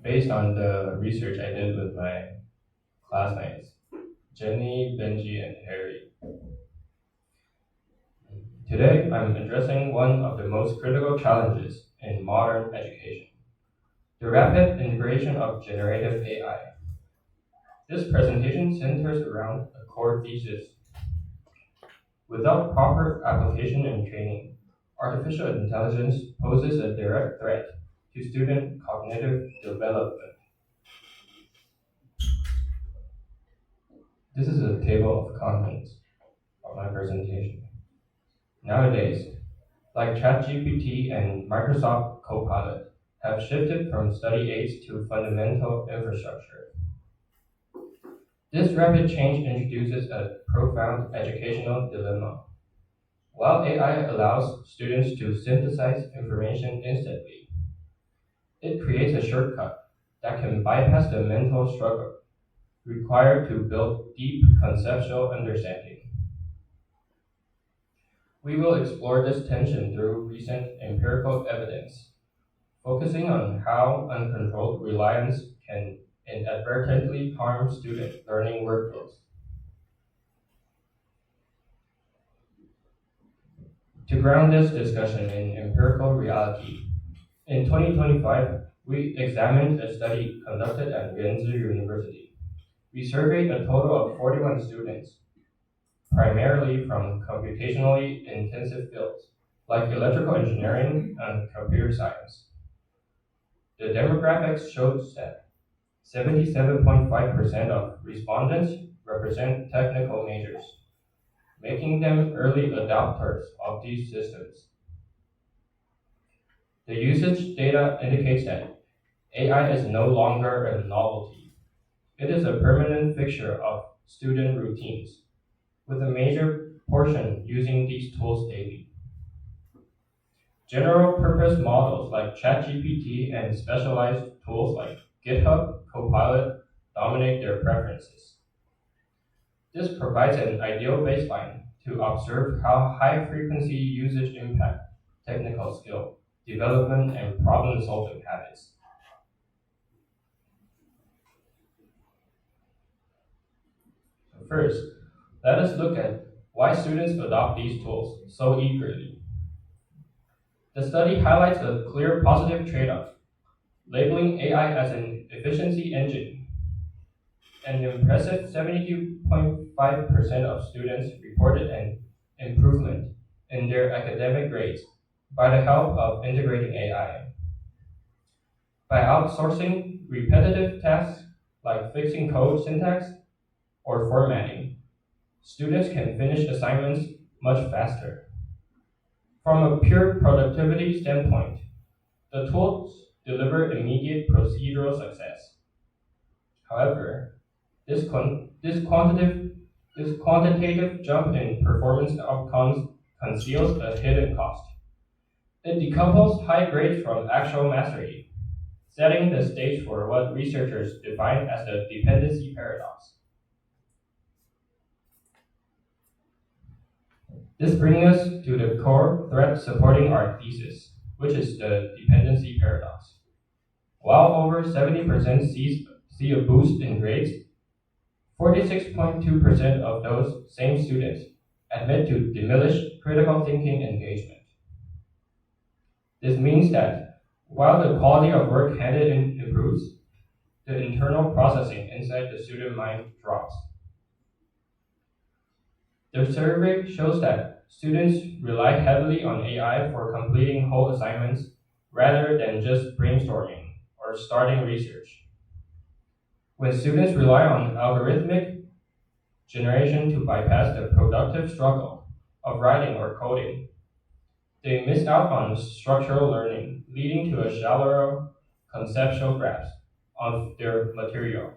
Based on the research I did with my classmates, Jenny, Benji, and Harry. Today, I'm addressing one of the most critical challenges in modern education, the rapid integration of generative AI. This presentation centers around a core thesis. Without proper application and training, artificial intelligence poses a direct threat to student cognitive development. This is a table of contents of my presentation. Nowadays, like ChatGPT and Microsoft Copilot, have shifted from study aids to fundamental infrastructure. This rapid change introduces a profound educational dilemma. While AI allows students to synthesize information instantly, it creates a shortcut that can bypass the mental struggle required to build deep conceptual understanding. We will explore this tension through recent empirical evidence, focusing on how uncontrolled reliance can inadvertently harm student learning workflows. To ground this discussion in empirical reality, in 2025, we examined a study conducted at Yangtze University. We surveyed a total of 41 students, primarily from computationally intensive fields like electrical engineering and computer science. The demographics showed that 77.5% of respondents represent technical majors, making them early adopters of these systems. The usage data indicates that AI is no longer a novelty. It is a permanent fixture of student routines, with a major portion using these tools daily. General purpose models like ChatGPT and specialized tools like GitHub, Copilot dominate their preferences. This provides an ideal baseline to observe how high-frequency usage impact technical skill, development, and problem-solving habits. So first, let us look at why students adopt these tools so eagerly. The study highlights a clear positive trade-off, labeling AI as an efficiency engine. An impressive 72.5% of students reported an improvement in their academic grades by the help of integrating AI. By outsourcing repetitive tasks like fixing code syntax or formatting, students can finish assignments much faster. From a pure productivity standpoint, the tools deliver immediate procedural success. However, this quantitative jump in performance outcomes conceals a hidden cost. It decouples high grades from actual mastery, setting the stage for what researchers define as the dependency paradox. This brings us to the core thread supporting our thesis, which is the dependency paradox. While over 70% see a boost in grades, 46.2% of those same students admit to diminished critical thinking engagement. This means that while the quality of work handed in improves, the internal processing inside the student mind drops. The survey shows that students rely heavily on AI for completing whole assignments rather than just brainstorming or starting research. When students rely on algorithmic generation to bypass the productive struggle of writing or coding, they miss out on structural learning, leading to a shallower conceptual grasp of their material.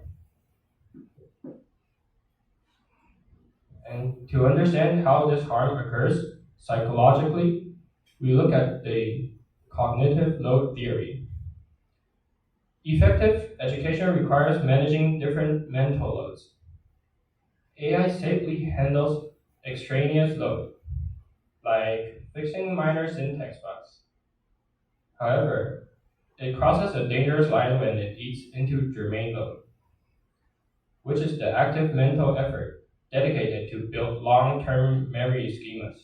And to understand how this harm occurs psychologically, we look at the cognitive load theory. Effective education requires managing different mental loads. AI safely handles extraneous load, like fixing minor syntax bugs. However, it crosses a dangerous line when it eats into germane load, which is the active mental effort dedicated to build long-term memory schemas.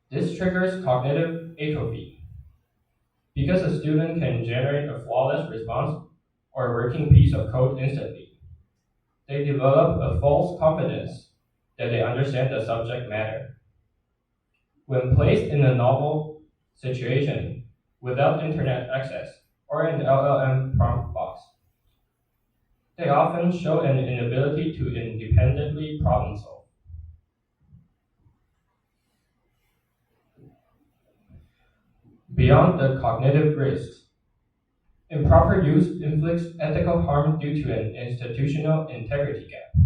This triggers cognitive atrophy. Because a student can generate a flawless response or working piece of code instantly, they develop a false confidence that they understand the subject matter. When placed in a novel situation without internet access or an LLM prompt box, they often show an inability to independently problem solve. Beyond the cognitive risks, improper use inflicts ethical harm due to an institutional integrity gap.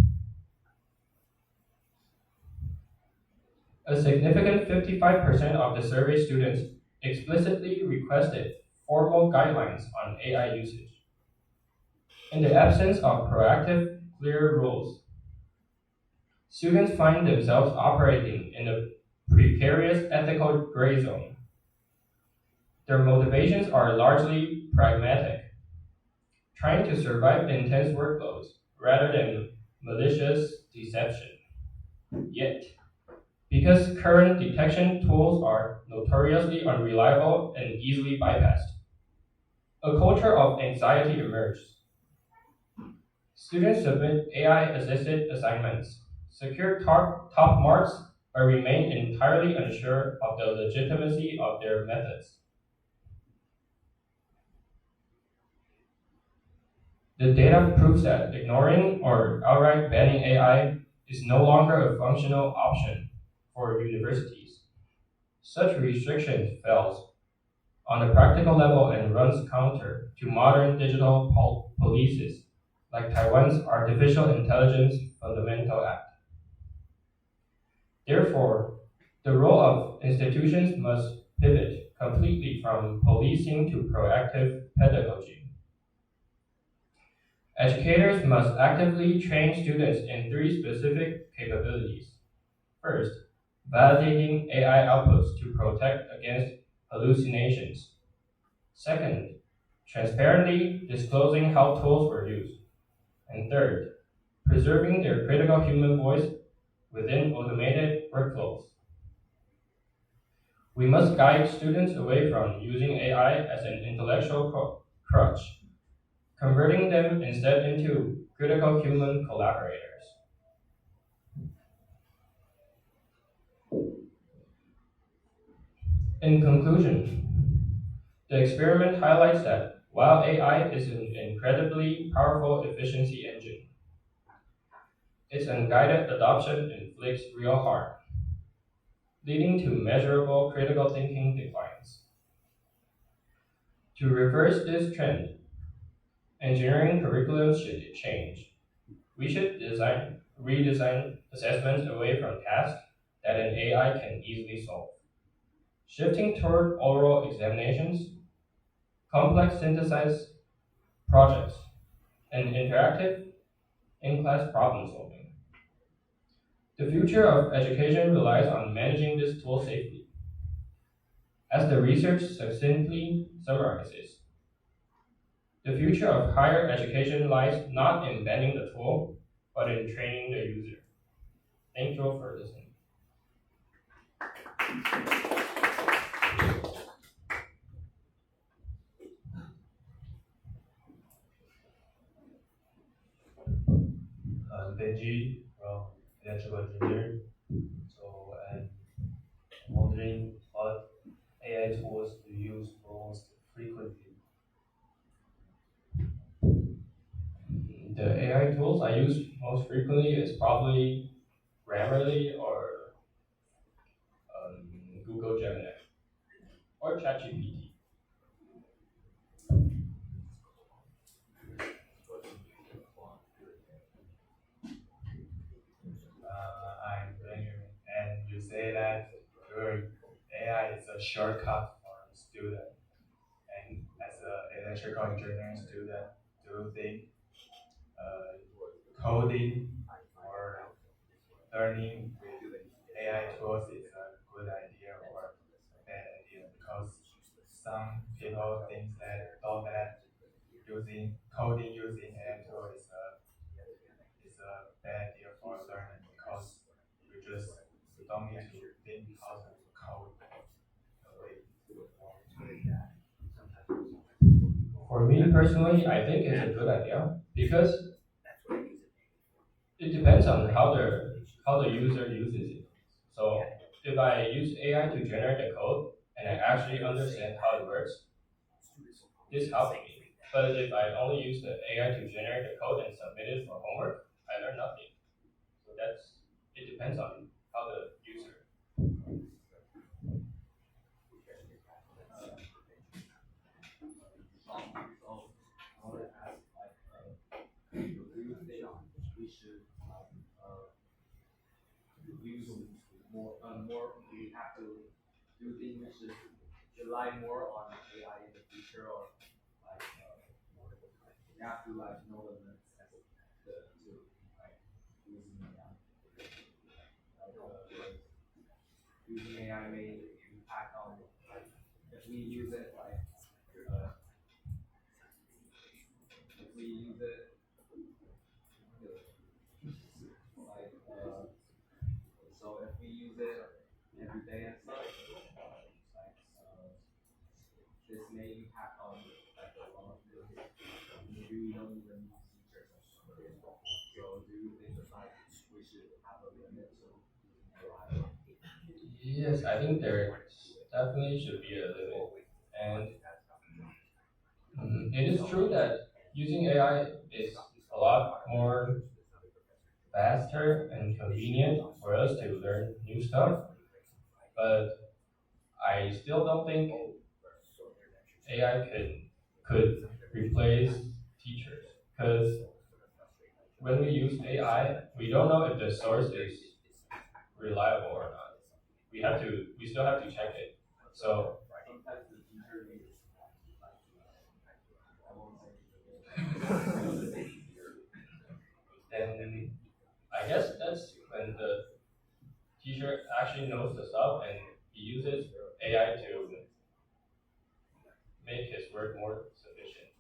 A significant 55% of the survey students explicitly requested formal guidelines on AI usage. In the absence of proactive, clear rules, students find themselves operating in a precarious ethical gray zone. Their motivations are largely pragmatic, trying to survive intense workloads rather than malicious deception. Yet, because current detection tools are notoriously unreliable and easily bypassed, a culture of anxiety emerges. Students submit AI-assisted assignments, secure top marks, but remain entirely unsure of the legitimacy of their methods. The data proves that ignoring or outright banning AI is no longer a functional option for universities. Such restriction fails on a practical level and runs counter to modern digital policies like Taiwan's Artificial Intelligence Fundamental Act. Therefore, the role of institutions must pivot completely from policing to proactive pedagogy. Educators must actively train students in three specific capabilities. First, validating AI outputs to protect against hallucinations. Second, transparently disclosing how tools were used. And third, preserving their critical human voice within automated workflows. We must guide students away from using AI as an intellectual crutch, converting them instead into critical human collaborators. In conclusion, the experiment highlights that while AI is an incredibly powerful efficiency engine, its unguided adoption inflicts real harm, leading to measurable critical thinking declines. To reverse this trend, engineering curriculums should change. We should redesign assessments away from tasks that an AI can easily solve, shifting toward oral examinations, complex synthesized projects, and interactive in-class problem solving. The future of education relies on managing this tool safely. As the research succinctly summarizes, the future of higher education lies not in banning the tool, but in training the user. Thank you all for listening. I'm Benji from electrical engineer. So I'm wondering what AI tools do you use most frequently? The AI tools I use most frequently is probably Grammarly or Google Gemini or ChatGPT. I'm Benjamin, and you say that your AI is a shortcut for a student. And as an electrical engineering student, do you think coding or learning with AI tools is a good idea or a bad idea? Because some people think that thought that using coding using AI tool is a bad idea for learning because you don't need to think how to code the way it works. For me personally, I think it's a good idea because it depends on how the user uses it. So if I use AI to generate the code and I actually understand how it works, this helps me. But if I only use the AI to generate the code and submit it for homework, I learn nothing. So it depends on how the user. Do you think we should use we have to, do you think we should rely more on AI in the future, or we have to know the limits as to using AI? Using AI may impact on if we use it if we use it so if we use it every day and stuff, this may impact on a lot of things. Maybe we don't even use features of it. So do you think we should have a limit to using AI? Yes, I think there definitely should be a limit. And it is true that using AI is a lot more faster and convenient for us to learn new stuff, but I still don't think AI could replace teachers because when we use AI, we don't know if the source is reliable or not. We still have to check it. So Sometimes the teacher may I won't say then I guess that's when the teacher actually knows the stuff and he uses AI to make his work more sufficient.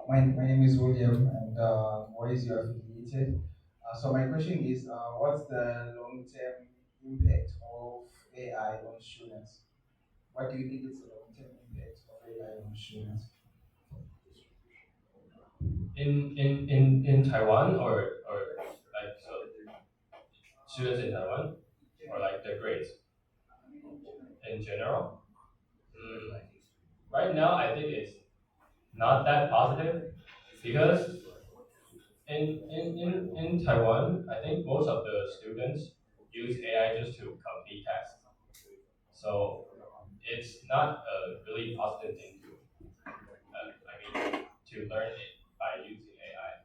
My name is William, and what is your affiliated? So my question is, what's the long-term impact of AI on students? What do you think is the long-term impact of AI on students? In Taiwan or like so students in Taiwan or like the grades in general. Right now, I think it's not that positive because in Taiwan, I think most of the students use AI just to complete tasks. So it's not a really positive thing to learn it by using AI.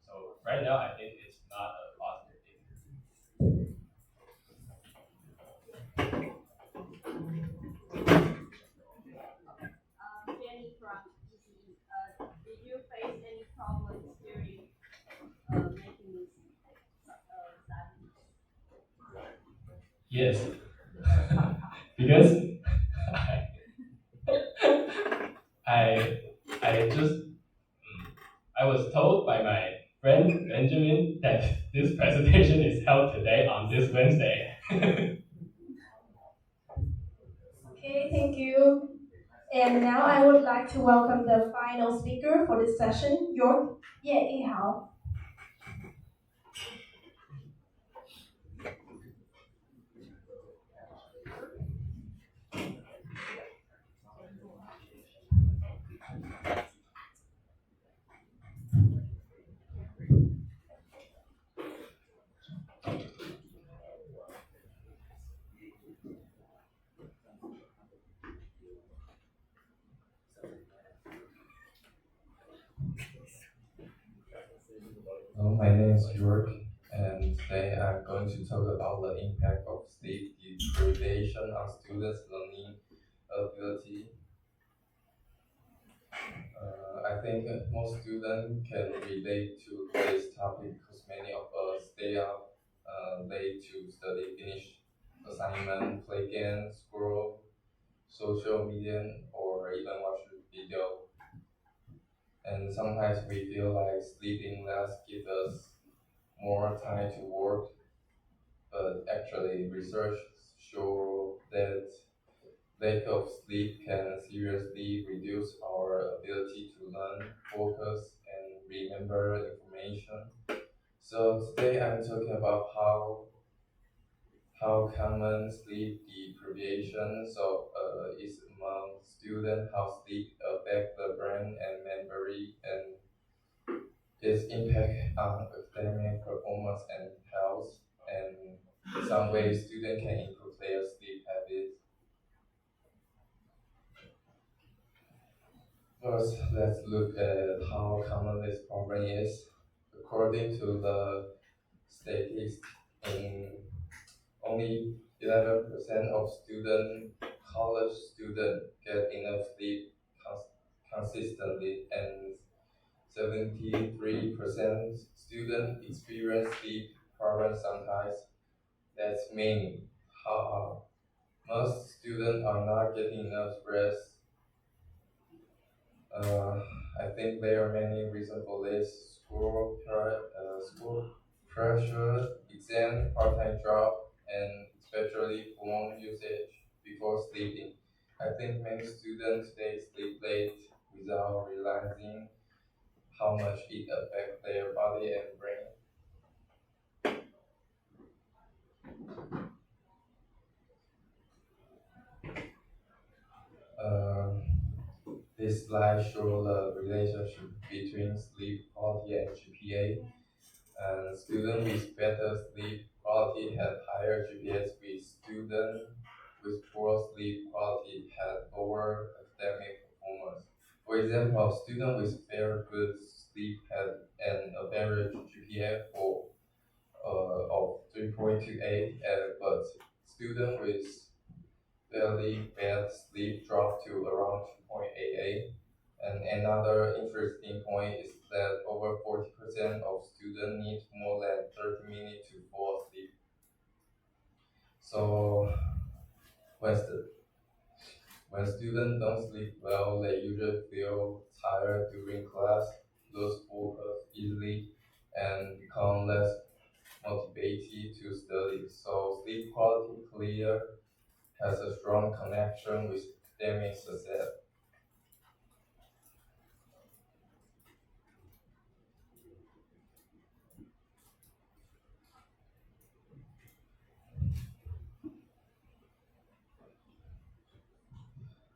So right now, I think it's not a positive thing. Jenny from ECE. Did you face any problems during making this study? Yes, because I I just I was told by my friend Benjamin that this presentation is held today on this Wednesday. Okay, thank you. And now I would like to welcome the final speaker for this session, York Ye Hao. Hello, my name is York, and today I'm going to talk about the impact of sleep deprivation on students' learning ability. I think most students can relate to this topic because many of us stay up late to study, finish assignment, play games, scroll social media, or even watch video. And sometimes we feel like sleeping less gives us more time to work, but actually research show that lack of sleep can seriously reduce our ability to learn, focus, and remember information. So today I'm talking about how common sleep deprivation is among students, how sleep affect the brain and memory, and its impact on academic performance and health, and some ways students can improve their sleep habits. First, let's look at how common this problem is. According to the statistics, in only 11% of college students get enough sleep consistently, and 73% students experience sleep problems sometimes. That's meaning most students are not getting enough rest. I think there are many reasons for this: school pressure, exam, part-time job, and especially phone usage before sleeping. I think many students today sleep late without realizing how much it affects their body and brain. Uh, this slide shows the relationship between sleep quality and GPA. And students with better sleep quality had higher GPAs, with students with poor sleep quality had lower academic performance. For example, a student with very good sleep had an average GPA of 3.28, but student with very bad sleep dropped to around 2.88. And another interesting point is that over 40% of students need more than 30 minutes to fall asleep. So when, stu- when students don't sleep well, they usually feel tired during class, lose focus easily, and become less motivated to study. So sleep quality clear has a strong connection with academic success.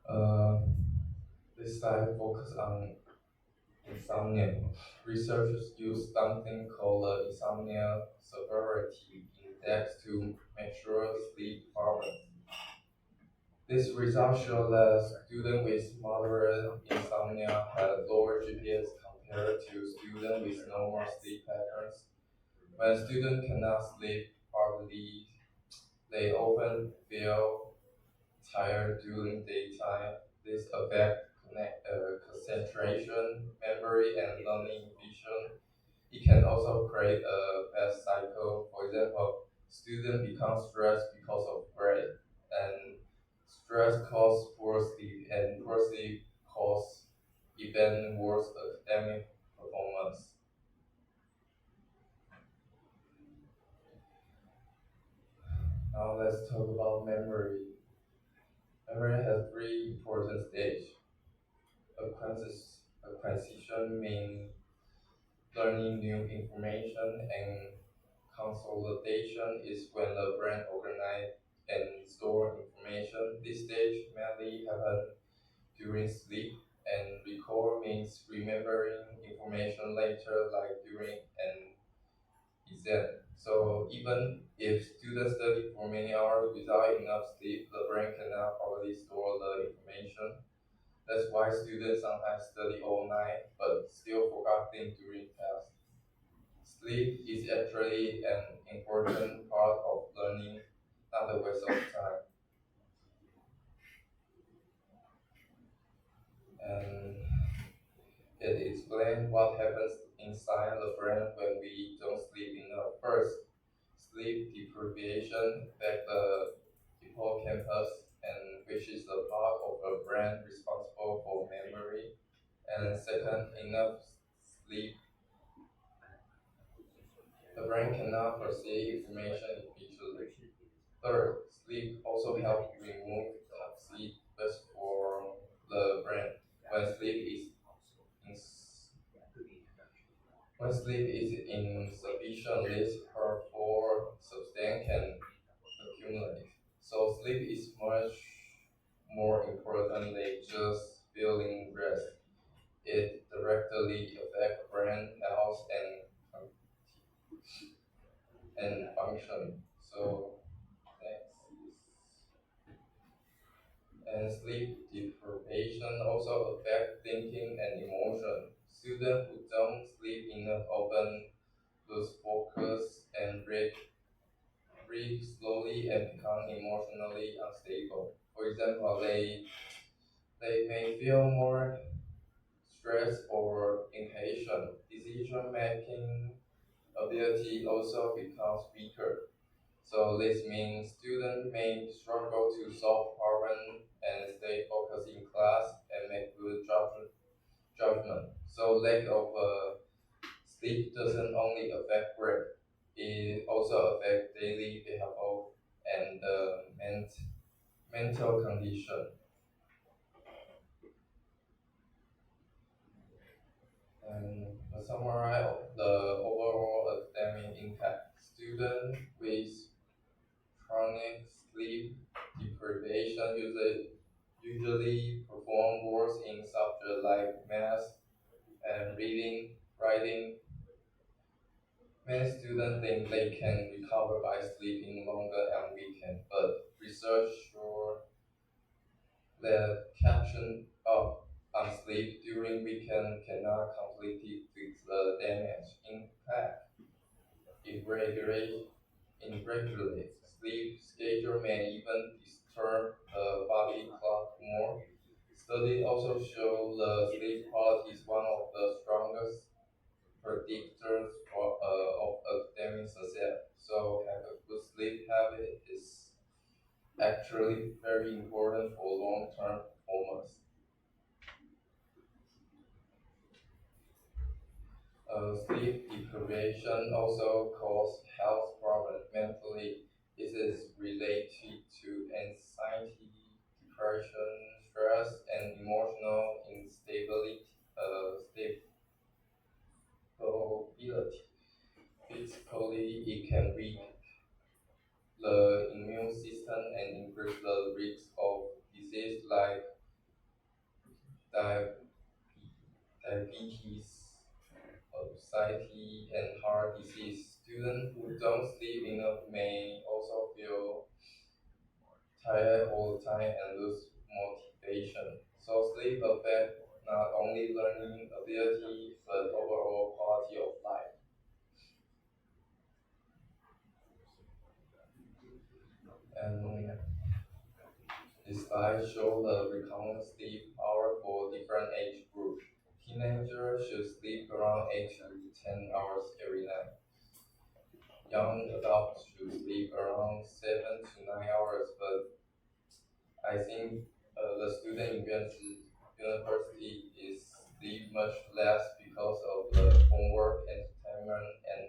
Uh, this slide focuses on insomnia. Researchers use something called the insomnia severity index to measure sleep problems. This result shows that students with moderate insomnia had lower GPAs compared to students with normal sleep patterns. When students cannot sleep properly, they often feel tired during daytime. This affects concentration, memory, and learning vision. It can also create a bad cycle. For example, students become stressed because of grade, and stress causes poor sleep, and poor sleep causes even worse academic performance. Now let's talk about memory. Memory has three important stages: Acquisition means learning new information, and consolidation is when the brain organize and store information. This stage mainly happen during sleep, and recall means remembering information later, like during an exam. So even if students study for many hours without enough sleep, the brain cannot properly store the information. That's why students sometimes study all night but still forgot things during tests. Sleep is actually an important part of learning, not a waste of time. And it explains what happens inside the brain when we don't sleep enough. First, sleep deprivation affects the hippocampus, and which is the part of the brain responsible for memory. And second, enough sleep, the brain cannot process information efficiently. Third, sleep also helps remove toxic waste from the brain. When sleep is when sleep is insufficient, this harmful substance can accumulate. So sleep is much more important than just feeling rest. It directly affects brain health and function. So next and sleep deprivation also affect thinking and emotion. Students who don't sleep enough often lose focus and breathe slowly and become emotionally unstable. For example, they may feel more stressed or impatient. Decision making ability also becomes weaker. So this means students may struggle to solve problems and stay focused in class and make good judgment. So lack of sleep doesn't only affect grade, it also affects daily behavior and mental condition. And to summarize the overall academic impact, students with chronic sleep deprivation usually perform worse in subjects like math and reading, writing. Many students think they can recover by sleeping longer on weekends, but research shows that catching up on sleep during weekend cannot completely fix the damage. In fact, irregular sleep schedule may even disturb the body clock more. Studies also show the sleep quality is one of the strongest predictors of academic success. So, have a good sleep habit is actually very important for long-term performance. Sleep deprivation also causes health problems mentally. This is related to anxiety, depression, stress, and emotional instability. Stability. Physically, it can weaken the immune system and increase the risk of disease like diabetes, obesity, and heart disease. Students who don't sleep enough may also feel tired all the time and lose motivation. So sleep affects not only learning ability but overall quality of life. And this slide shows the recommended sleep hour for different age groups. Teenagers should sleep around 8 to 10 hours every night. Young adults should sleep around 7 to 9 hours, but I think the student university is sleep much less because of the homework, entertainment, and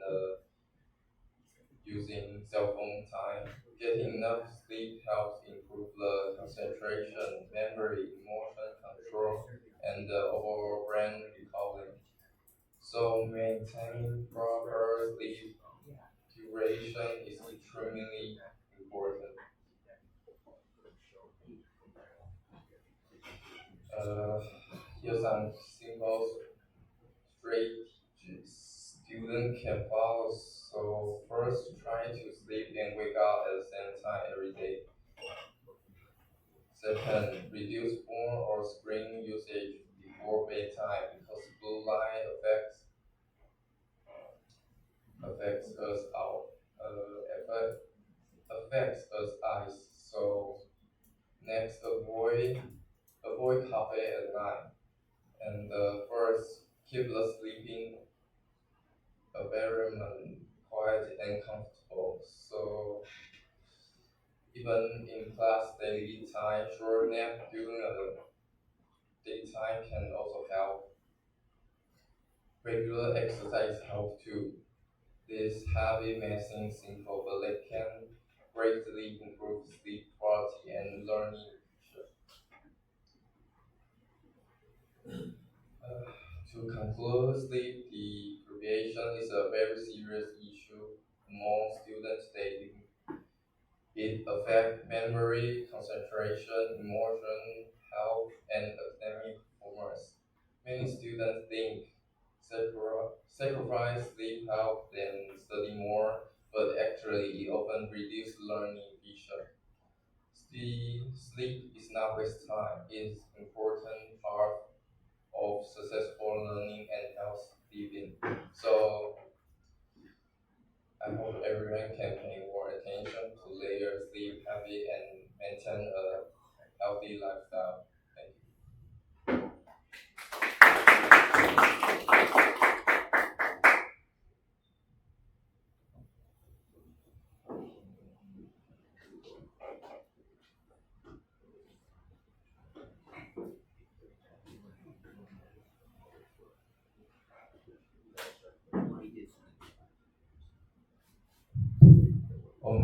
using cell phone time. Getting enough sleep helps improve the concentration, memory, emotion control, and So maintaining proper sleep duration is extremely important. Here's some simple strategies student can follow. So first, try to sleep and wake up at the same time every day. Second, reduce phone or screen usage before bedtime because blue light affects us our affects us eyes. So next, avoid cafe at night. And first, keep the sleeping environment quiet and comfortable. So even in class daily time, short nap during the daytime can also help. Regular exercise help too. This habit may seem simple, but it can greatly improve sleep quality and learning. To conclude, sleep deprivation is a very serious issue among students daily. It affects memory, concentration, emotion, health, and academic performance. Many students think sacrifice sleep help them study more, but actually it often reduces learning vision. Sleep is not waste time; it's important part of successful learning and health living. So I hope everyone can pay more attention to their sleep habit and maintain a healthy lifestyle. Thank you.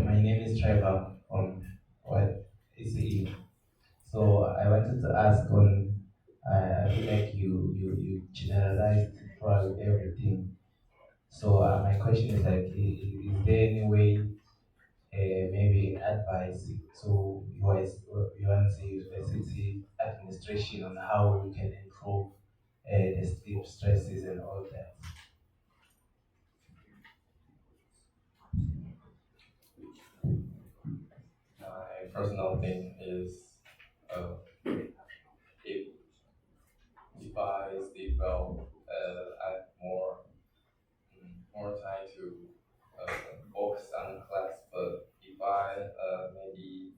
My name is Trevor from ECE. So I wanted to ask I feel like you generalized throughout everything. So my question is like, is there any way, maybe advice to university administration on how we can improve the sleep stresses and all that? My personal thing is if I sleep well, I have more time to focus on class. But if I maybe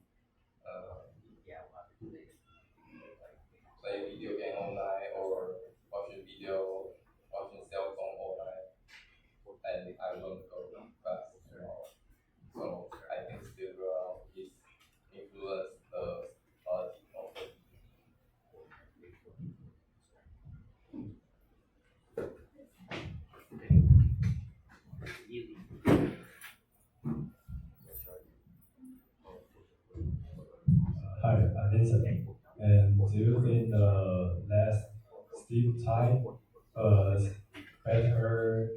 play video game all night or watching cell phone all night, and I won't go fast tomorrow. So I think sleep well is influence the quality of it. Hi, I'm Vincent. And do you think the less sleep time better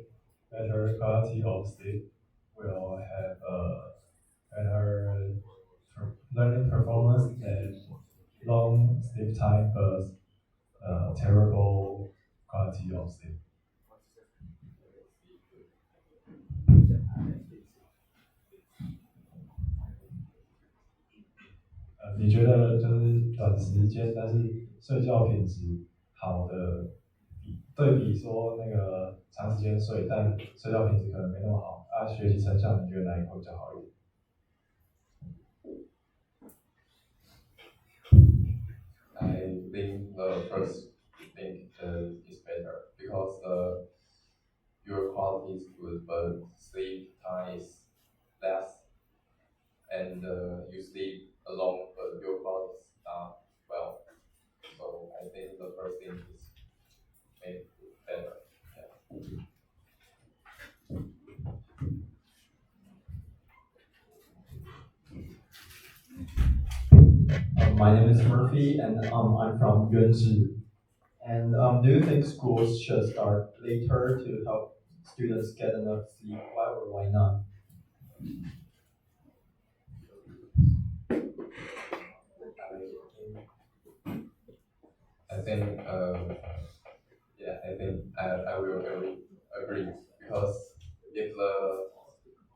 quality of sleep will have a better learning performance than long sleep time but terrible quality of sleep? 你觉得就是短时间，但是睡觉品质好的，对比说那个长时间睡，但睡觉品质可能没那么好，学习成效你觉得哪一个会比较好一点？ I think the first thing is better because your quality is good, but sleep time is less, and you sleep alone, but your quality is not well. So I think the first thing is make it better. My name is Murphy, and I'm from Yuanzhi. And do you think schools should start later to help students get enough sleep? Why or why not? I think, yeah, I think I will agree because if the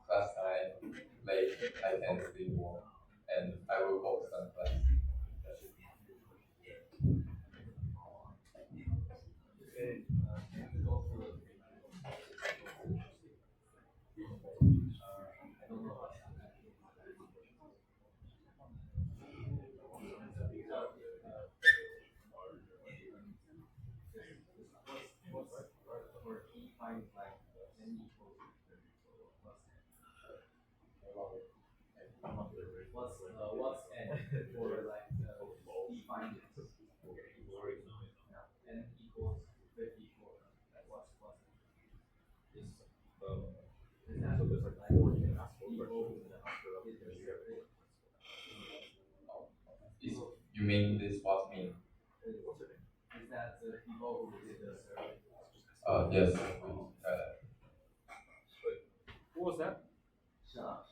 class time late, I can sleep more and I will focus on class. What's n for like key findings? N equals 54. What's is that so different like or you can ask for You mean this was me? is that the people who did the survey? Yes. What was that? Sherlock.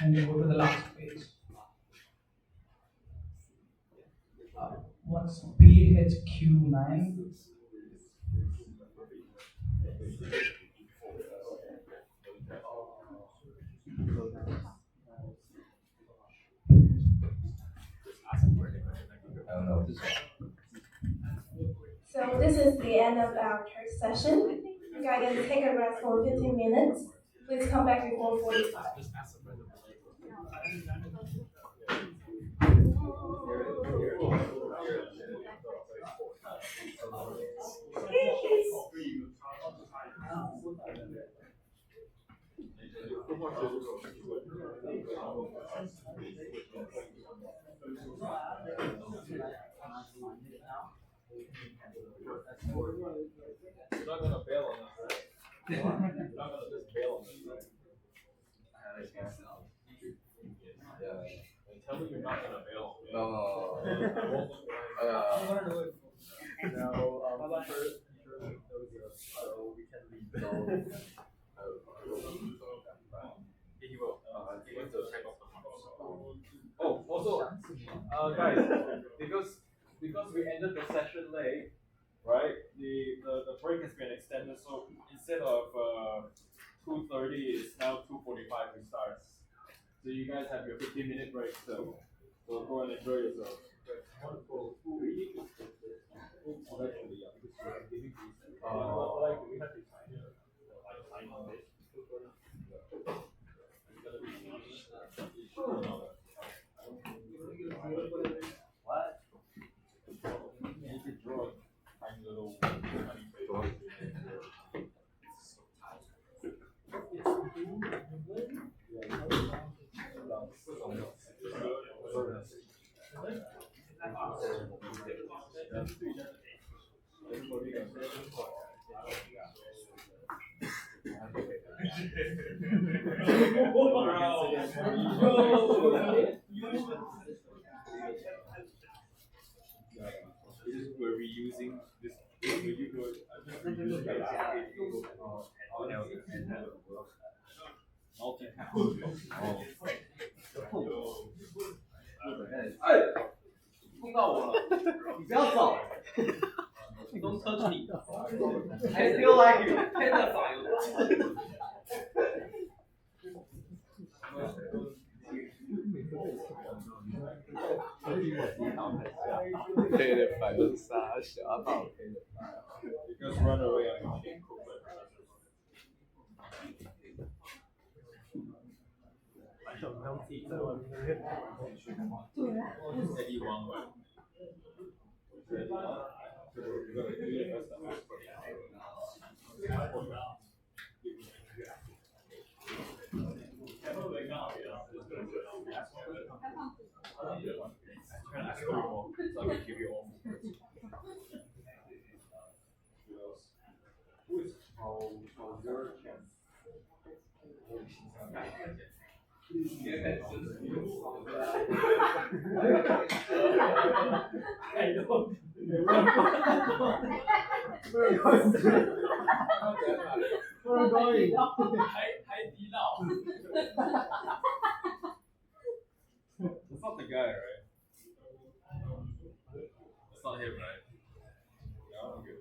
And we go to the last page. What's PHQ9? I don't know. So this is the end of our third session. You guys can take a rest for 15 minutes. Please come back before 45. You're not gonna bail on us, right? You're not gonna just bail on us, right? Yeah. Tell me you're not gonna bail on me. No. So we can leave. He will. He went to check off the marks. Oh, also, guys, because we ended the session late, right? The break has been extended, so instead of 2:30, it's now 2:45 we start. So you guys have your 15-minute break, so go and enjoy yourself. Actually, yeah, because we're giving these. Like we have to sign it. Like sign on this. What? You could draw a tiny little tiny face. We're reusing this.哎，碰到我了，你不要走。Don't touch me. I feel like you. 天在反应。黑的白都是傻小到黑的。Because run away on your team. Anyone, right? Who I don't. We're going. That's not the guy, right? That's not him, right? Yeah, I'm good.